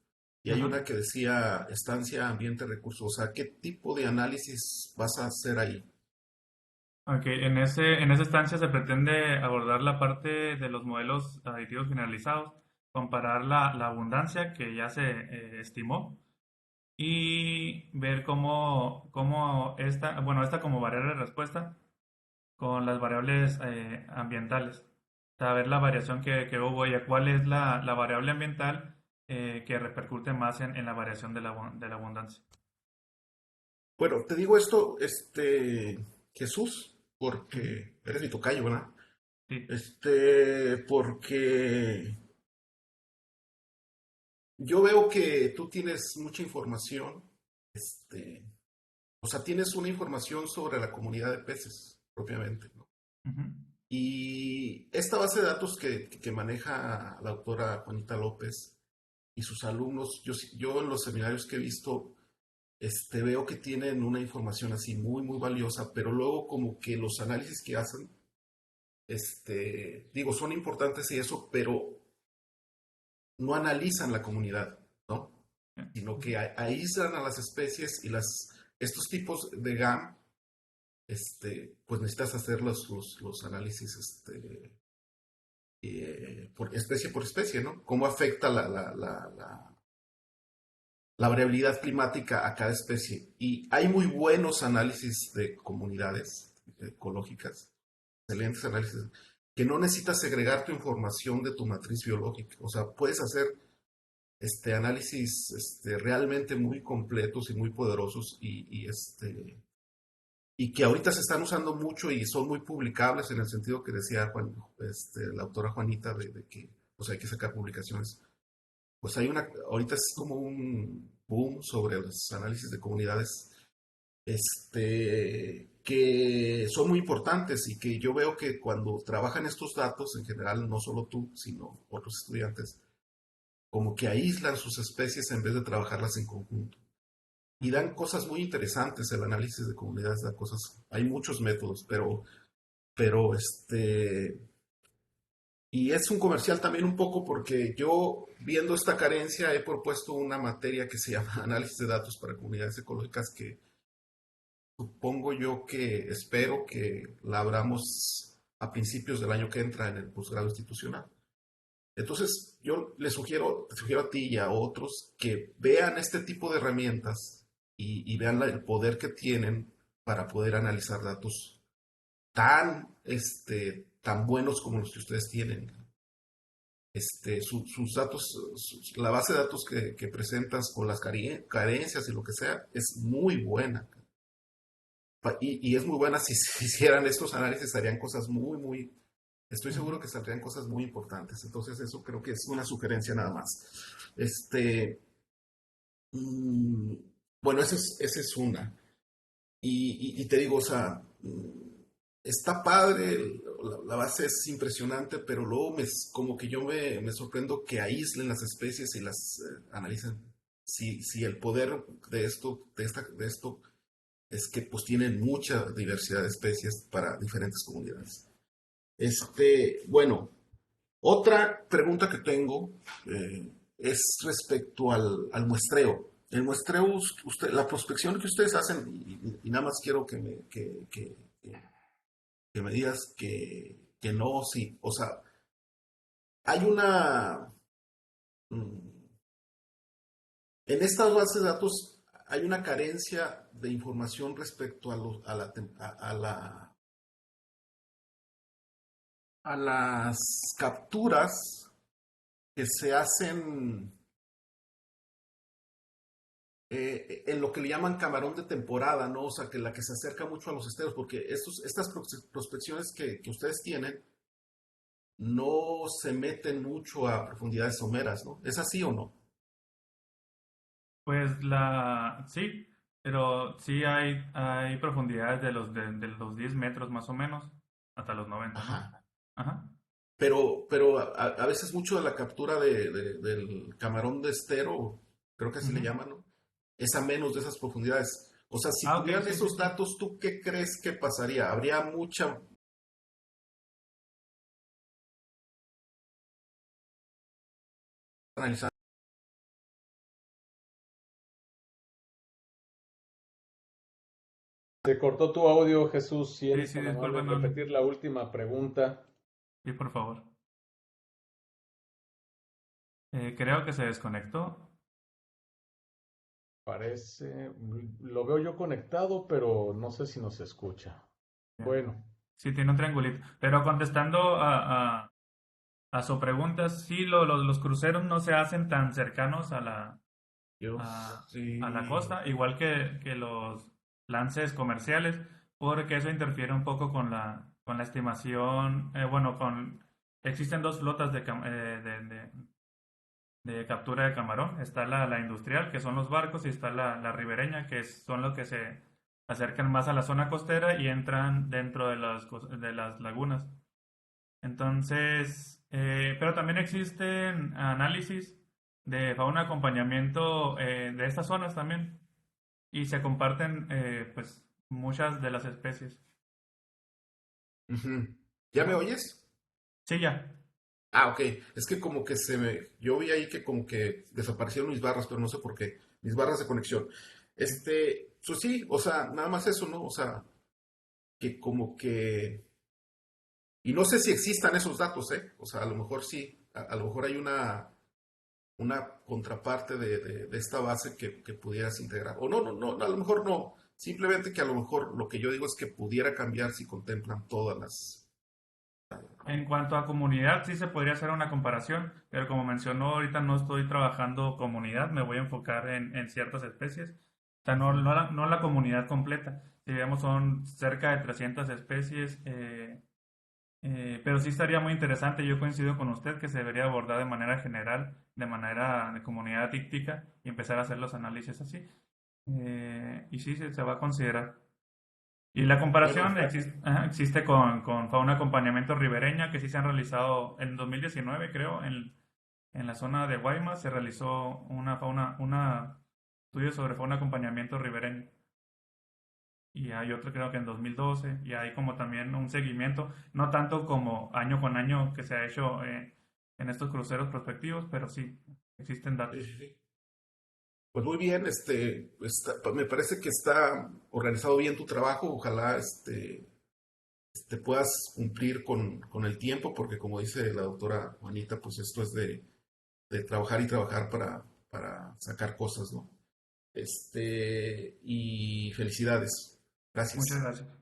Y hay Ajá. una que decía estancia, ambiente, recursos. O sea, ¿qué tipo de análisis vas a hacer ahí? Ok, en esa estancia se pretende abordar la parte de los modelos aditivos generalizados, comparar la abundancia que ya se estimó y ver cómo esta como variable de respuesta con las variables ambientales. O sea, ver la variación que hubo y a cuál es la variable ambiental que repercute más en la variación de de la abundancia. Bueno, te digo esto, Jesús, Ujú. porque eres mi tocayo, ¿verdad? Sí. Porque yo veo que tú tienes mucha información, este, o sea, tienes una información sobre la comunidad de peces, propiamente, ¿no? Ujú. Y esta base de datos que maneja la doctora Juanita López y sus alumnos, yo en los seminarios que he visto, veo que tienen una información así muy, muy valiosa, pero luego como que los análisis que hacen, digo, son importantes y eso, pero no analizan la comunidad, ¿no? Sino que aíslan a las especies y estos tipos de GAM, pues necesitas hacer los análisis por especie, ¿no? ¿Cómo afecta la variabilidad climática a cada especie? Y hay muy buenos análisis de comunidades ecológicas, excelentes análisis, que no necesitas segregar tu información de tu matriz biológica. O sea, puedes hacer análisis realmente muy completos y muy poderosos y que ahorita se están usando mucho y son muy publicables en el sentido que decía la autora Juanita de que pues hay que sacar publicaciones. Pues ahorita es como un boom sobre los análisis de comunidades que son muy importantes y que yo veo que cuando trabajan estos datos, en general, no solo tú, sino otros estudiantes, como que aíslan sus especies en vez de trabajarlas en conjunto. Y Ujú. dan cosas muy interesantes, el análisis de comunidades da cosas, hay muchos métodos, pero y es un comercial también un poco porque yo, viendo esta carencia, he propuesto una materia que se llama análisis de datos para comunidades ecológicas que supongo yo que espero que la abramos a principios del año que entra en el posgrado institucional. Entonces, yo te sugiero a ti y a otros que vean este tipo de herramientas y vean el poder que tienen para poder analizar datos tan buenos como los que ustedes tienen. Sus datos, la base de datos que presentas con las carencias y lo que sea, es muy buena. Y es muy buena si se hicieran estos análisis, harían cosas estoy seguro que saldrían cosas muy importantes. Entonces, eso creo que es una sugerencia nada más. Mm, bueno, esa es una. Y te digo, o sea, está padre, la base es impresionante, pero luego como que yo me sorprendo que aíslen las especies y las analicen. Si el poder de esto es que pues tienen mucha diversidad de especies para diferentes comunidades. Bueno, otra pregunta que tengo es respecto al muestreo. El muestreo, la prospección que ustedes hacen, y nada más quiero que me digas que no, sí. O sea, hay en estas bases de datos hay una carencia de información respecto a las capturas que se hacen en lo que le llaman camarón de temporada, ¿no? O sea, que la que se acerca mucho a los esteros, porque estas prospecciones que ustedes tienen no se meten mucho a profundidades someras, ¿no? ¿Es así o no? Pues sí, pero sí hay profundidades de los 10 metros más o menos, hasta los 90, ¿no? Ajá. Ajá. Pero a veces mucho de la captura del camarón de estero, creo que así le Ujú. llaman, ¿no? Es a menos de esas profundidades. O sea, si Ah, ok, tuvieran sí, sí, esos sí. datos, ¿tú qué crees que pasaría? ¿Habría mucha analizar? Se cortó tu audio, Jesús, si Sí, eres sí, tan amable en discúlpame. repetir la última pregunta. Sí, por favor. Creo que se desconectó. Parece, lo veo yo conectado, pero no sé si nos escucha. Ya. Bueno, Sí, tiene un triangulito. Pero contestando a su pregunta, sí, los cruceros no se hacen tan cercanos Yo a la sí. costa, igual que los lances comerciales, porque eso interfiere un poco con la estimación. Bueno, existen dos flotas de captura de camarón. Está la industrial, que son los barcos, y está la ribereña, son los que se acercan más a la zona costera y entran dentro de las lagunas. Entonces, pero también existen análisis de fauna de acompañamiento de estas zonas también y se comparten pues muchas de las especies. Ujú. ¿Ya me Ajá. oyes? Sí, ya. Ah, ok. Es que como que yo vi ahí que como que desaparecieron mis barras, pero no sé por qué. Mis barras de conexión. Sí. Pues sí, o sea, nada más eso, ¿no? O sea, que como que... Y no sé si existan esos datos, ¿eh? O sea, a lo mejor sí. A lo mejor hay una contraparte de esta base que pudieras integrar. O no, a lo mejor no. Simplemente que a lo mejor lo que yo digo es que pudiera cambiar si contemplan todas las... En cuanto a comunidad, sí se podría hacer una comparación, pero como mencionó, ahorita no estoy trabajando comunidad, me voy a enfocar en ciertas especies. O sea, Ujú. no la comunidad completa. Si digamos son cerca de 300 especies, pero sí estaría muy interesante, yo coincido con usted, que se debería abordar de manera general, de manera de comunidad díptica y empezar a hacer los análisis así. Y sí, se va a considerar. Y la comparación Bueno, existe con fauna acompañamiento ribereña, que sí se han realizado en 2019, creo, en la zona de Guaymas, se realizó una estudio sobre fauna acompañamiento ribereño. Y hay otro creo que en 2012, y hay como también un seguimiento, no tanto como año con año que se ha hecho en estos cruceros prospectivos, pero sí, existen sí, datos. sí, sí. Pues muy bien, me parece que está organizado bien tu trabajo. Ojalá, puedas cumplir con el tiempo, porque como dice la doctora Juanita, pues esto es de trabajar y trabajar para sacar cosas, ¿no? Y felicidades. Muchas Gracias. gracias.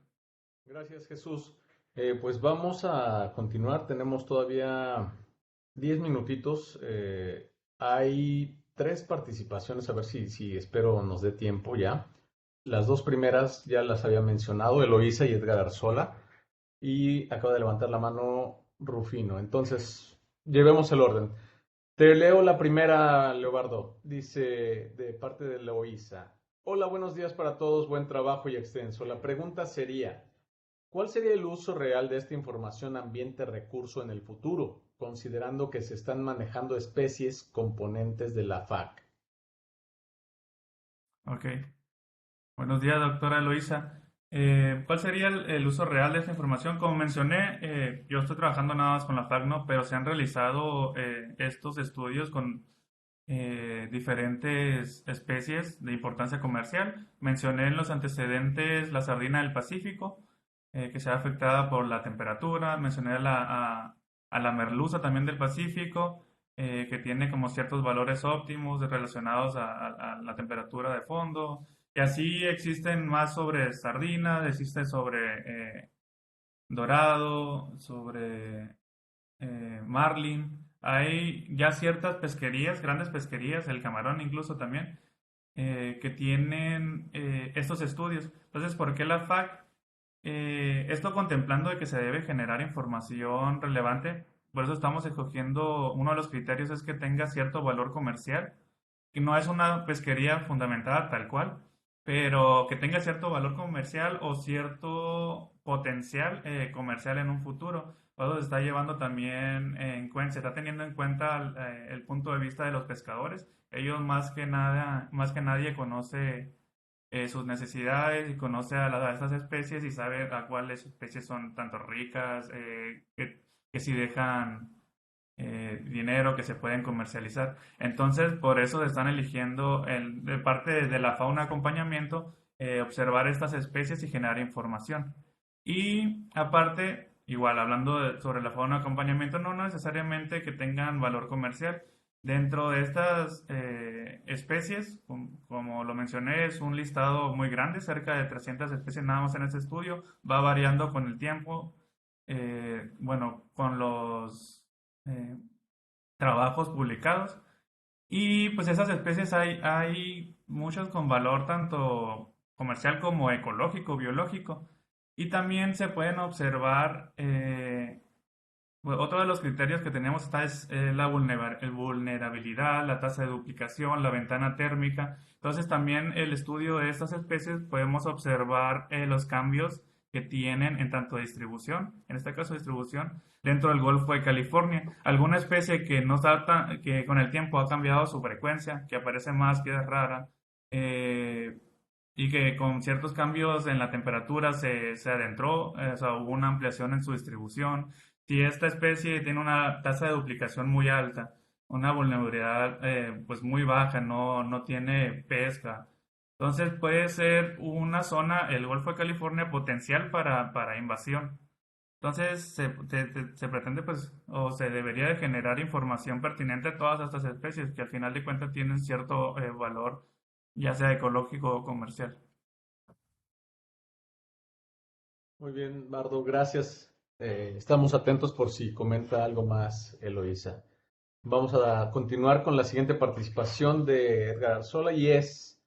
Gracias, Jesús. Pues vamos a continuar. Tenemos todavía 10 minutitos. Hay 3 participaciones, a ver si espero nos dé tiempo ya. Las 2 primeras ya las había mencionado, Eloísa y Edgar Arzola. Y acaba de levantar la mano Rufino. Entonces, llevemos el orden. Te leo la primera, Leobardo. Dice de parte de Eloísa. Hola, buenos días para todos. Buen trabajo y extenso. La pregunta sería, ¿cuál sería el uso real de esta información ambiente-recurso en el futuro, considerando que se están manejando especies componentes de la FAC? Ok. Buenos días, doctora Eloísa. ¿Cuál sería el uso real de esta información? Como mencioné, yo estoy trabajando nada más con la FAC, ¿no? Pero se han realizado estos estudios con diferentes especies de importancia comercial. Mencioné en los antecedentes la sardina del Pacífico, que se ve afectada por la temperatura. Mencioné a la merluza también del Pacífico, que tiene como ciertos valores óptimos relacionados a la temperatura de fondo. Y así existen más sobre sardina, existe sobre dorado, sobre marlin. Hay ya ciertas pesquerías, grandes pesquerías, el camarón incluso también, que tienen estos estudios. Entonces, ¿por qué la FAC? Esto contemplando de que se debe generar información relevante, por eso estamos escogiendo, uno de los criterios es que tenga cierto valor comercial, que no es una pesquería fundamentada tal cual, pero que tenga cierto valor comercial o cierto potencial comercial en un futuro. Eso se está llevando también en cuenta, se está teniendo en cuenta el punto de vista de los pescadores. Ellos más que nada, más que nadie conoce sus necesidades y conoce a estas especies y sabe a cuáles especies son tanto ricas, que si dejan dinero, que se pueden comercializar. Entonces, por eso se están eligiendo de parte de la fauna acompañamiento, observar estas especies y generar información. Y aparte, igual hablando sobre la fauna acompañamiento, no necesariamente que tengan valor comercial. Dentro de estas especies, como lo mencioné, es un listado muy grande, cerca de 300 especies nada más en este estudio, va variando con el tiempo, bueno, con los trabajos publicados. Y pues esas especies hay muchas con valor tanto comercial como ecológico, biológico. Y también se pueden observar, otro de los criterios que tenemos es la vulnerabilidad, la tasa de duplicación, la ventana térmica. Entonces también el estudio de estas especies podemos observar los cambios que tienen en tanto distribución, en este caso distribución, dentro del Golfo de California. Alguna especie que no está que con el tiempo ha cambiado su frecuencia, que aparece más, que es rara, y que con ciertos cambios en la temperatura se adentró, o sea, hubo una ampliación en su distribución. Si esta especie tiene una tasa de duplicación muy alta, una vulnerabilidad pues muy baja, no tiene pesca, entonces puede ser una zona, el Golfo de California, potencial para invasión. Entonces se pretende pues, o se debería de generar información pertinente a todas estas especies que al final de cuentas tienen cierto valor, ya sea ecológico o comercial. Muy bien, Bardo, gracias. Estamos atentos por si comenta algo más, Eloísa. Vamos a continuar con la siguiente participación de Edgar Arzola y es,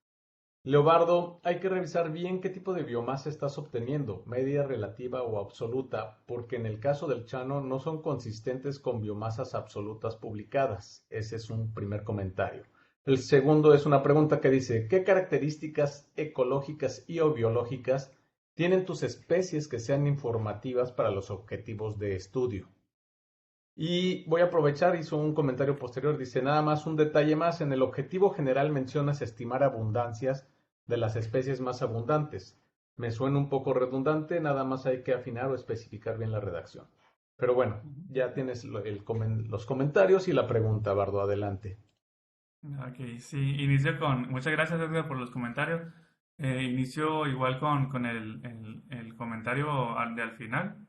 Leobardo, hay que revisar bien qué tipo de biomasa estás obteniendo, media, relativa o absoluta, porque en el caso del Chano no son consistentes con biomasas absolutas publicadas. Ese es un primer comentario. El segundo es una pregunta que dice, ¿qué características ecológicas y o biológicas tienen tus especies que sean informativas para los objetivos de estudio? Y voy a aprovechar, hizo un comentario posterior, dice, nada más un detalle más, en el objetivo general mencionas estimar abundancias de las especies más abundantes. Me suena un poco redundante, nada más hay que afinar o especificar bien la redacción. Pero bueno, ya tienes los comentarios y la pregunta, Bardo, adelante. Ok, sí, inicio con, muchas gracias Edgar por los comentarios. Inicio igual con el comentario al final.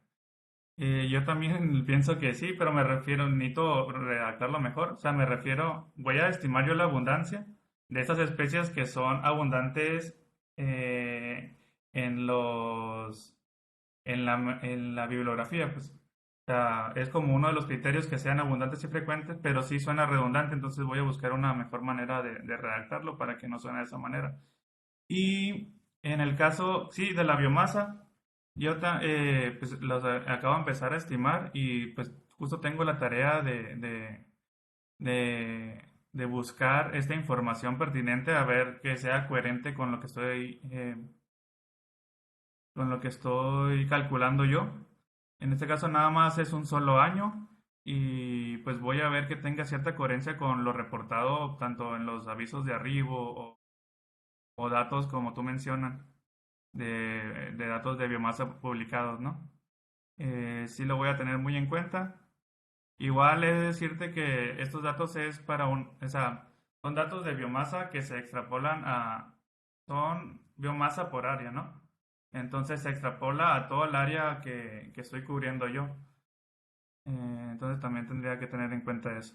Yo también pienso que sí, pero me refiero, necesito redactarlo mejor. O sea, me refiero, voy a estimar yo la abundancia de estas especies que son abundantes eh, en en la bibliografía, pues. O sea, es como uno de los criterios que sean abundantes y frecuentes, pero sí suena redundante, entonces voy a buscar una mejor manera de redactarlo para que no suene de esa manera. Y en el caso, sí, de la biomasa, pues los acabo de empezar a estimar y pues justo tengo la tarea de buscar esta información pertinente a ver que sea coherente con lo que estoy calculando yo. En este caso nada más es un solo año y pues voy a ver que tenga cierta coherencia con lo reportado tanto en los avisos de arribo o datos como tú mencionas de datos de biomasa publicados, ¿no? Sí lo voy a tener muy en cuenta. Igual es decirte que estos datos o sea, son datos de biomasa que se extrapolan son biomasa por área, ¿no? Entonces se extrapola a todo el área que estoy cubriendo yo. Entonces también tendría que tener en cuenta eso.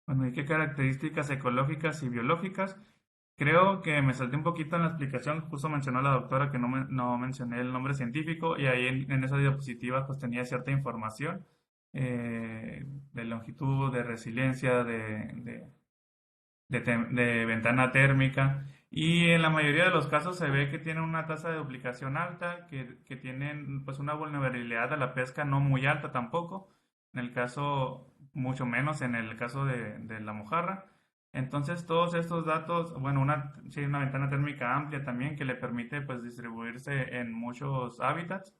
Bueno, ¿y qué características ecológicas y biológicas? Creo que me salté un poquito en la explicación, justo mencionó la doctora que no mencioné el nombre científico y ahí en esa diapositiva pues tenía cierta información de longitud, de resiliencia, de ventana térmica y en la mayoría de los casos se ve que tienen una tasa de duplicación alta, que tienen pues una vulnerabilidad a la pesca no muy alta tampoco, en el caso mucho menos en el caso de la mojarra. Entonces todos estos datos, bueno, sí, una ventana térmica amplia también que le permite pues distribuirse en muchos hábitats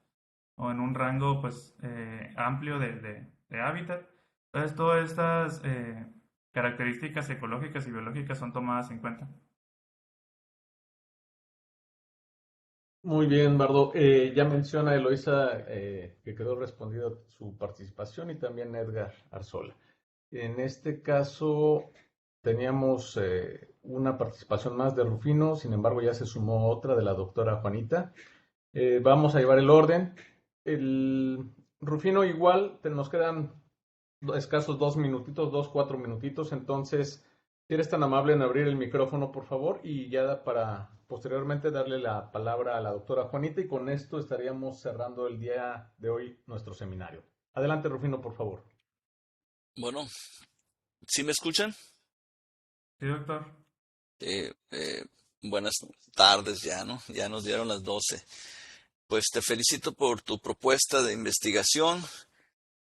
o en un rango pues amplio de hábitat. Entonces todas estas características ecológicas y biológicas son tomadas en cuenta. Muy bien, Bardo. Ya menciona Eloisa que quedó respondida su participación y también Edgar Arzola. En este caso teníamos una participación más de Rufino, sin embargo ya se sumó otra de la doctora Juanita. Vamos a llevar el orden. Rufino igual, nos quedan escasos 2 minutitos, 4 minutitos, entonces, si eres tan amable en abrir el micrófono, por favor, y ya para posteriormente darle la palabra a la doctora Juanita, y con esto estaríamos cerrando el día de hoy nuestro seminario. Adelante, Rufino, por favor. Bueno, ¿sí me escuchan? Sí, doctor. Buenas tardes ya, ¿no? Ya nos dieron las 12. Pues te felicito por tu propuesta de investigación.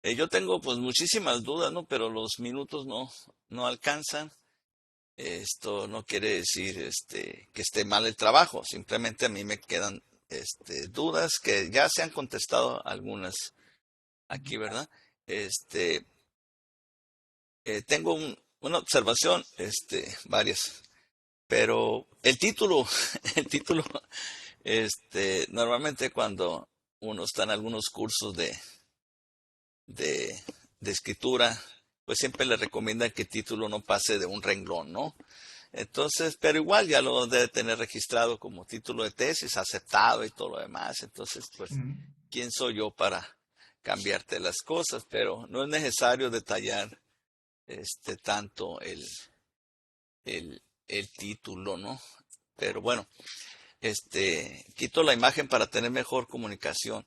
Yo tengo pues muchísimas dudas, ¿no? Pero los minutos no alcanzan. Esto no quiere decir que esté mal el trabajo. Simplemente a mí me quedan dudas que ya se han contestado algunas aquí, ¿verdad? Tengo una observación, varias. Pero el título, normalmente cuando uno está en algunos cursos de escritura, pues siempre le recomiendan que el título no pase de un renglón, ¿no? Entonces, pero igual ya lo debe tener registrado como título de tesis, aceptado y todo lo demás. Entonces, pues, ¿quién soy yo para cambiarte las cosas? Pero no es necesario detallar tanto el título, ¿no? Pero bueno, quito la imagen para tener mejor comunicación.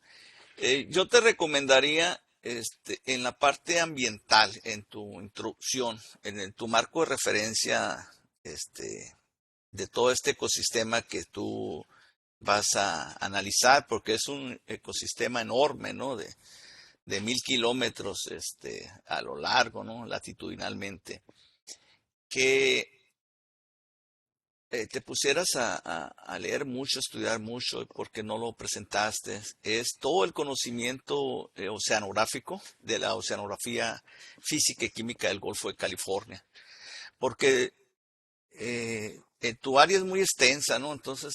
Yo te recomendaría en la parte ambiental, en tu introducción, en tu marco de referencia de todo este ecosistema que tú vas a analizar, porque es un ecosistema enorme, ¿no? De 1000 kilómetros a lo largo, ¿no? Latitudinalmente. Que te pusieras a leer mucho, estudiar mucho, porque no lo presentaste, es todo el conocimiento oceanográfico de la oceanografía física y química del Golfo de California. Porque tu área es muy extensa, ¿no? Entonces,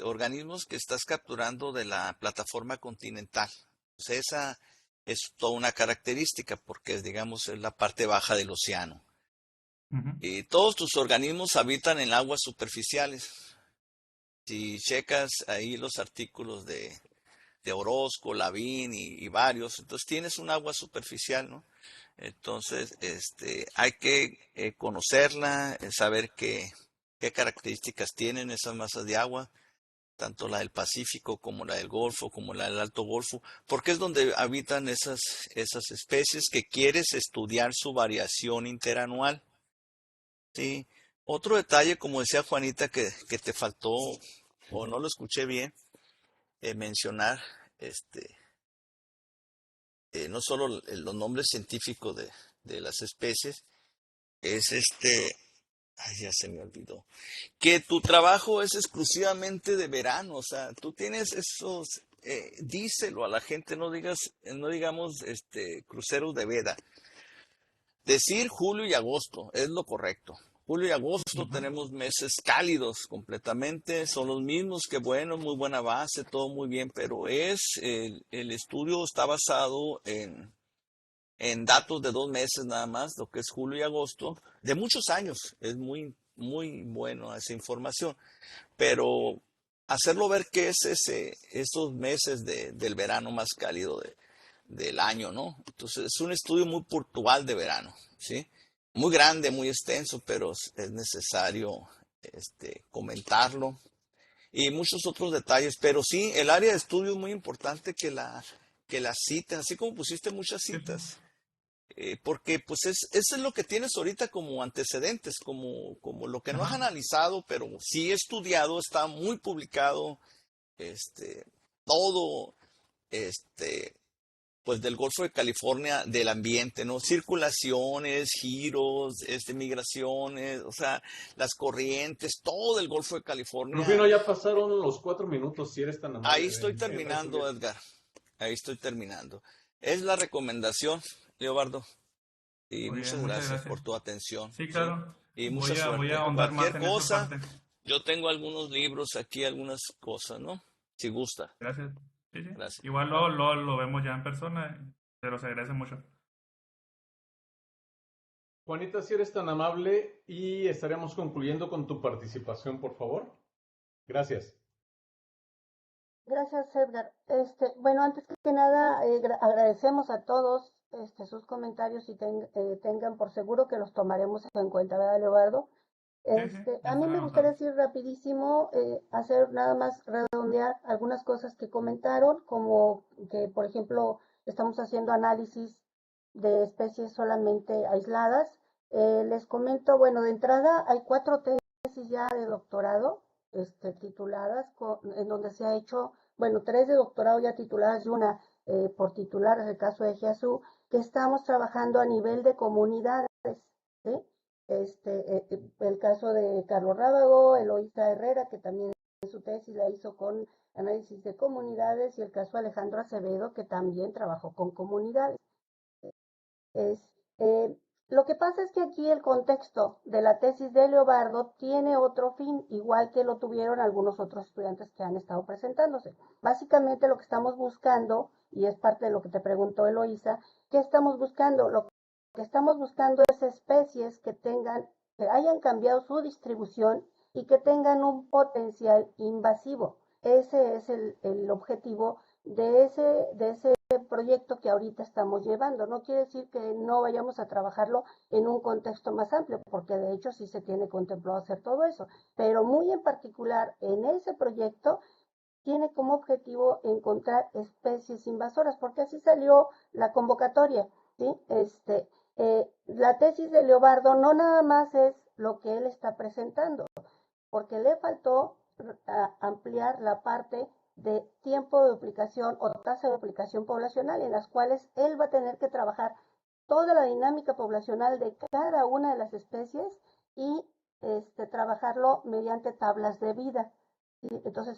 organismos que estás capturando de la plataforma continental. O sea, es toda una característica porque digamos, es la parte baja del océano. Ujú. Y todos tus organismos habitan en aguas superficiales. Si checas ahí los artículos de Orozco, Lavín y varios, entonces tienes un agua superficial, ¿no? Entonces, hay que conocerla, saber qué características tienen esas masas de agua, tanto la del Pacífico como la del Golfo, como la del Alto Golfo, porque es donde habitan esas especies que quieres estudiar su variación interanual, ¿sí? Otro detalle, como decía Juanita, que te faltó, o no lo escuché bien, mencionar, este, no solo los nombres científicos de las especies, es ay, ya se me olvidó, que tu trabajo es exclusivamente de verano, o sea, tú tienes esos, díselo a la gente, no digamos, cruceros de veda, decir julio y agosto es lo correcto. Julio y agosto Ujú. tenemos meses cálidos completamente, son los mismos, que bueno, muy buena base, todo muy bien, pero el estudio está basado en datos de 2 meses nada más, lo que es julio y agosto, de muchos años. Es muy, muy bueno esa información, pero hacerlo ver que es esos meses del verano más cálido del año, ¿no? Entonces es un estudio muy puntual de verano, ¿sí? Muy grande, muy extenso, pero es necesario comentarlo y muchos otros detalles, pero sí, el área de estudio es muy importante que las cites, así como pusiste muchas Sí, sí. citas, porque pues eso es lo que tienes ahorita como antecedentes, como lo que no has Ajá. analizado, pero sí estudiado, está muy publicado, todo, este, pues del Golfo de California, del ambiente, ¿no? Circulaciones, giros, migraciones, o sea, las corrientes, todo el Golfo de Rufino, California. ya pasaron los 4 minutos, si eres tan Ahí amable estoy en terminando, resumir. Edgar. Ahí estoy terminando. Es la recomendación, Leobardo. Y Muy bien, muchas muchas gracias gracias. por tu atención, Sí, ¿sí? claro. Y mucha Voy a suerte. ahondar más Cualquier en esa cosa, parte. yo tengo algunos libros aquí, algunas cosas, ¿no? Si gusta. Gracias. Sí, sí. Gracias. Igual lo vemos ya en persona. Se los agradece mucho. Juanita, si eres tan amable y estaremos concluyendo con tu participación, por favor. Gracias. Gracias, Edgar. Bueno, antes que nada, agradecemos a todos sus comentarios y tengan por seguro que los tomaremos en cuenta, ¿verdad, Leobardo? Sí, sí, ya A mí están me gustaría anotados. decir rapidísimo, hacer nada más redondear algunas cosas que comentaron, como que, por ejemplo, estamos haciendo análisis de especies solamente aisladas. Les comento, bueno, de entrada hay 4 tesis ya de doctorado, tituladas, en donde se ha hecho, bueno, 3 de doctorado ya tituladas y una por titular, en el caso de Jiazú, que estamos trabajando a nivel de comunidades, ¿sí? El caso de Carlos Rábago, Eloísa Herrera, que también su tesis la hizo con análisis de comunidades, y el caso de Alejandro Acevedo, que también trabajó con comunidades. Es, eh, lo que pasa es que aquí el contexto de la tesis de Leobardo tiene otro fin, igual que lo tuvieron algunos otros estudiantes que han estado presentándose. Básicamente lo que estamos buscando, y es parte de lo que te preguntó Eloísa, ¿qué estamos buscando? Lo que estamos buscando es especies que hayan cambiado su distribución y que tengan un potencial invasivo. Ese es el objetivo de ese proyecto que ahorita estamos llevando. No quiere decir que no vayamos a trabajarlo en un contexto más amplio, porque de hecho sí se tiene contemplado hacer todo eso, pero muy en particular en ese proyecto tiene como objetivo encontrar especies invasoras, porque así salió la convocatoria, ¿sí? La tesis de Leobardo no nada más es lo que él está presentando, porque le faltó ampliar la parte de tiempo de duplicación o tasa de duplicación poblacional, en las cuales él va a tener que trabajar toda la dinámica poblacional de cada una de las especies y trabajarlo mediante tablas de vida. ¿Sí? Entonces,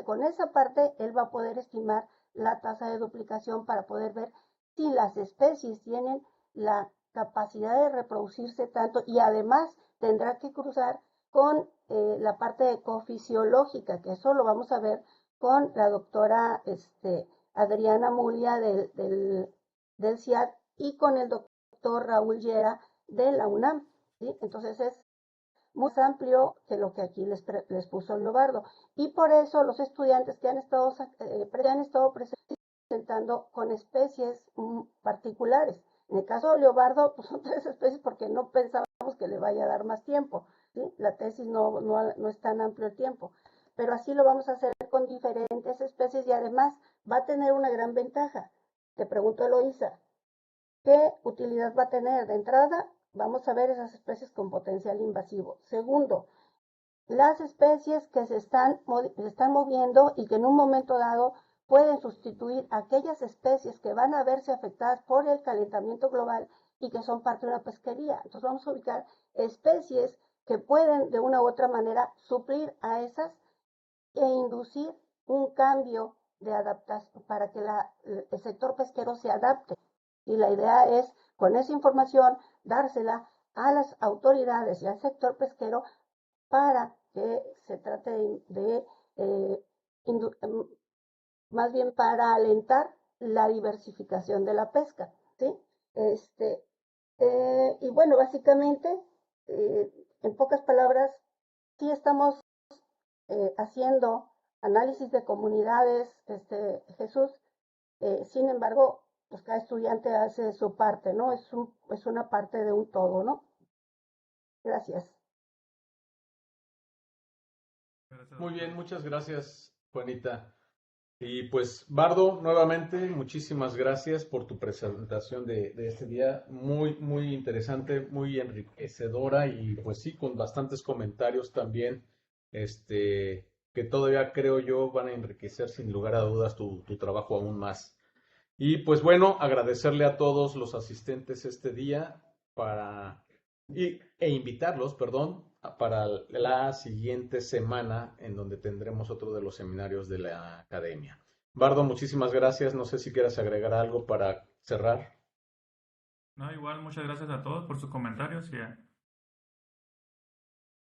con esa parte, él va a poder estimar la tasa de duplicación para poder ver si las especies tienen la capacidad de reproducirse tanto, y además tendrá que cruzar con la parte ecofisiológica, que eso lo vamos a ver con la doctora Adriana Mulia del CIAD y con el doctor Raúl Llera de la UNAM, ¿sí? Entonces es muy amplio que lo que aquí les puso Leobardo. Y por eso los estudiantes que han estado presentando con especies particulares. En el caso de Leobardo, pues son 3 especies porque no pensábamos que le vaya a dar más tiempo, ¿sí? La tesis no es tan amplio el tiempo, pero así lo vamos a hacer con diferentes especies y además va a tener una gran ventaja. Te pregunto, Eloísa, ¿qué utilidad va a tener? De entrada, vamos a ver esas especies con potencial invasivo. Segundo, las especies que se están moviendo y que en un momento dado pueden sustituir aquellas especies que van a verse afectadas por el calentamiento global y que son parte de una pesquería. Entonces vamos a ubicar especies que pueden de una u otra manera suplir a esas e inducir un cambio de adaptación para que el sector pesquero se adapte. Y la idea es, con esa información, dársela a las autoridades y al sector pesquero para que se trate más bien para alentar la diversificación de la pesca, ¿sí? Y bueno, básicamente, en pocas palabras, sí estamos haciendo análisis de comunidades, Jesús. Sin embargo, pues cada estudiante hace su parte, ¿no? Es una parte de un todo, ¿no? Gracias. Muy bien, muchas gracias, Juanita. Y pues, Bardo, nuevamente, muchísimas gracias por tu presentación de este día. Muy, muy interesante, muy enriquecedora y pues sí, con bastantes comentarios también, que todavía creo yo van a enriquecer sin lugar a dudas tu trabajo aún más. Y pues bueno, agradecerle a todos los asistentes este día e invitarlos, perdón, para la siguiente semana en donde tendremos otro de los seminarios de la academia. Bardo, muchísimas gracias. No sé si quieras agregar algo para cerrar. No, igual, muchas gracias a todos por sus comentarios y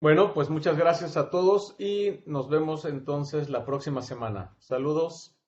Bueno, pues muchas gracias a todos y nos vemos entonces la próxima semana. Saludos.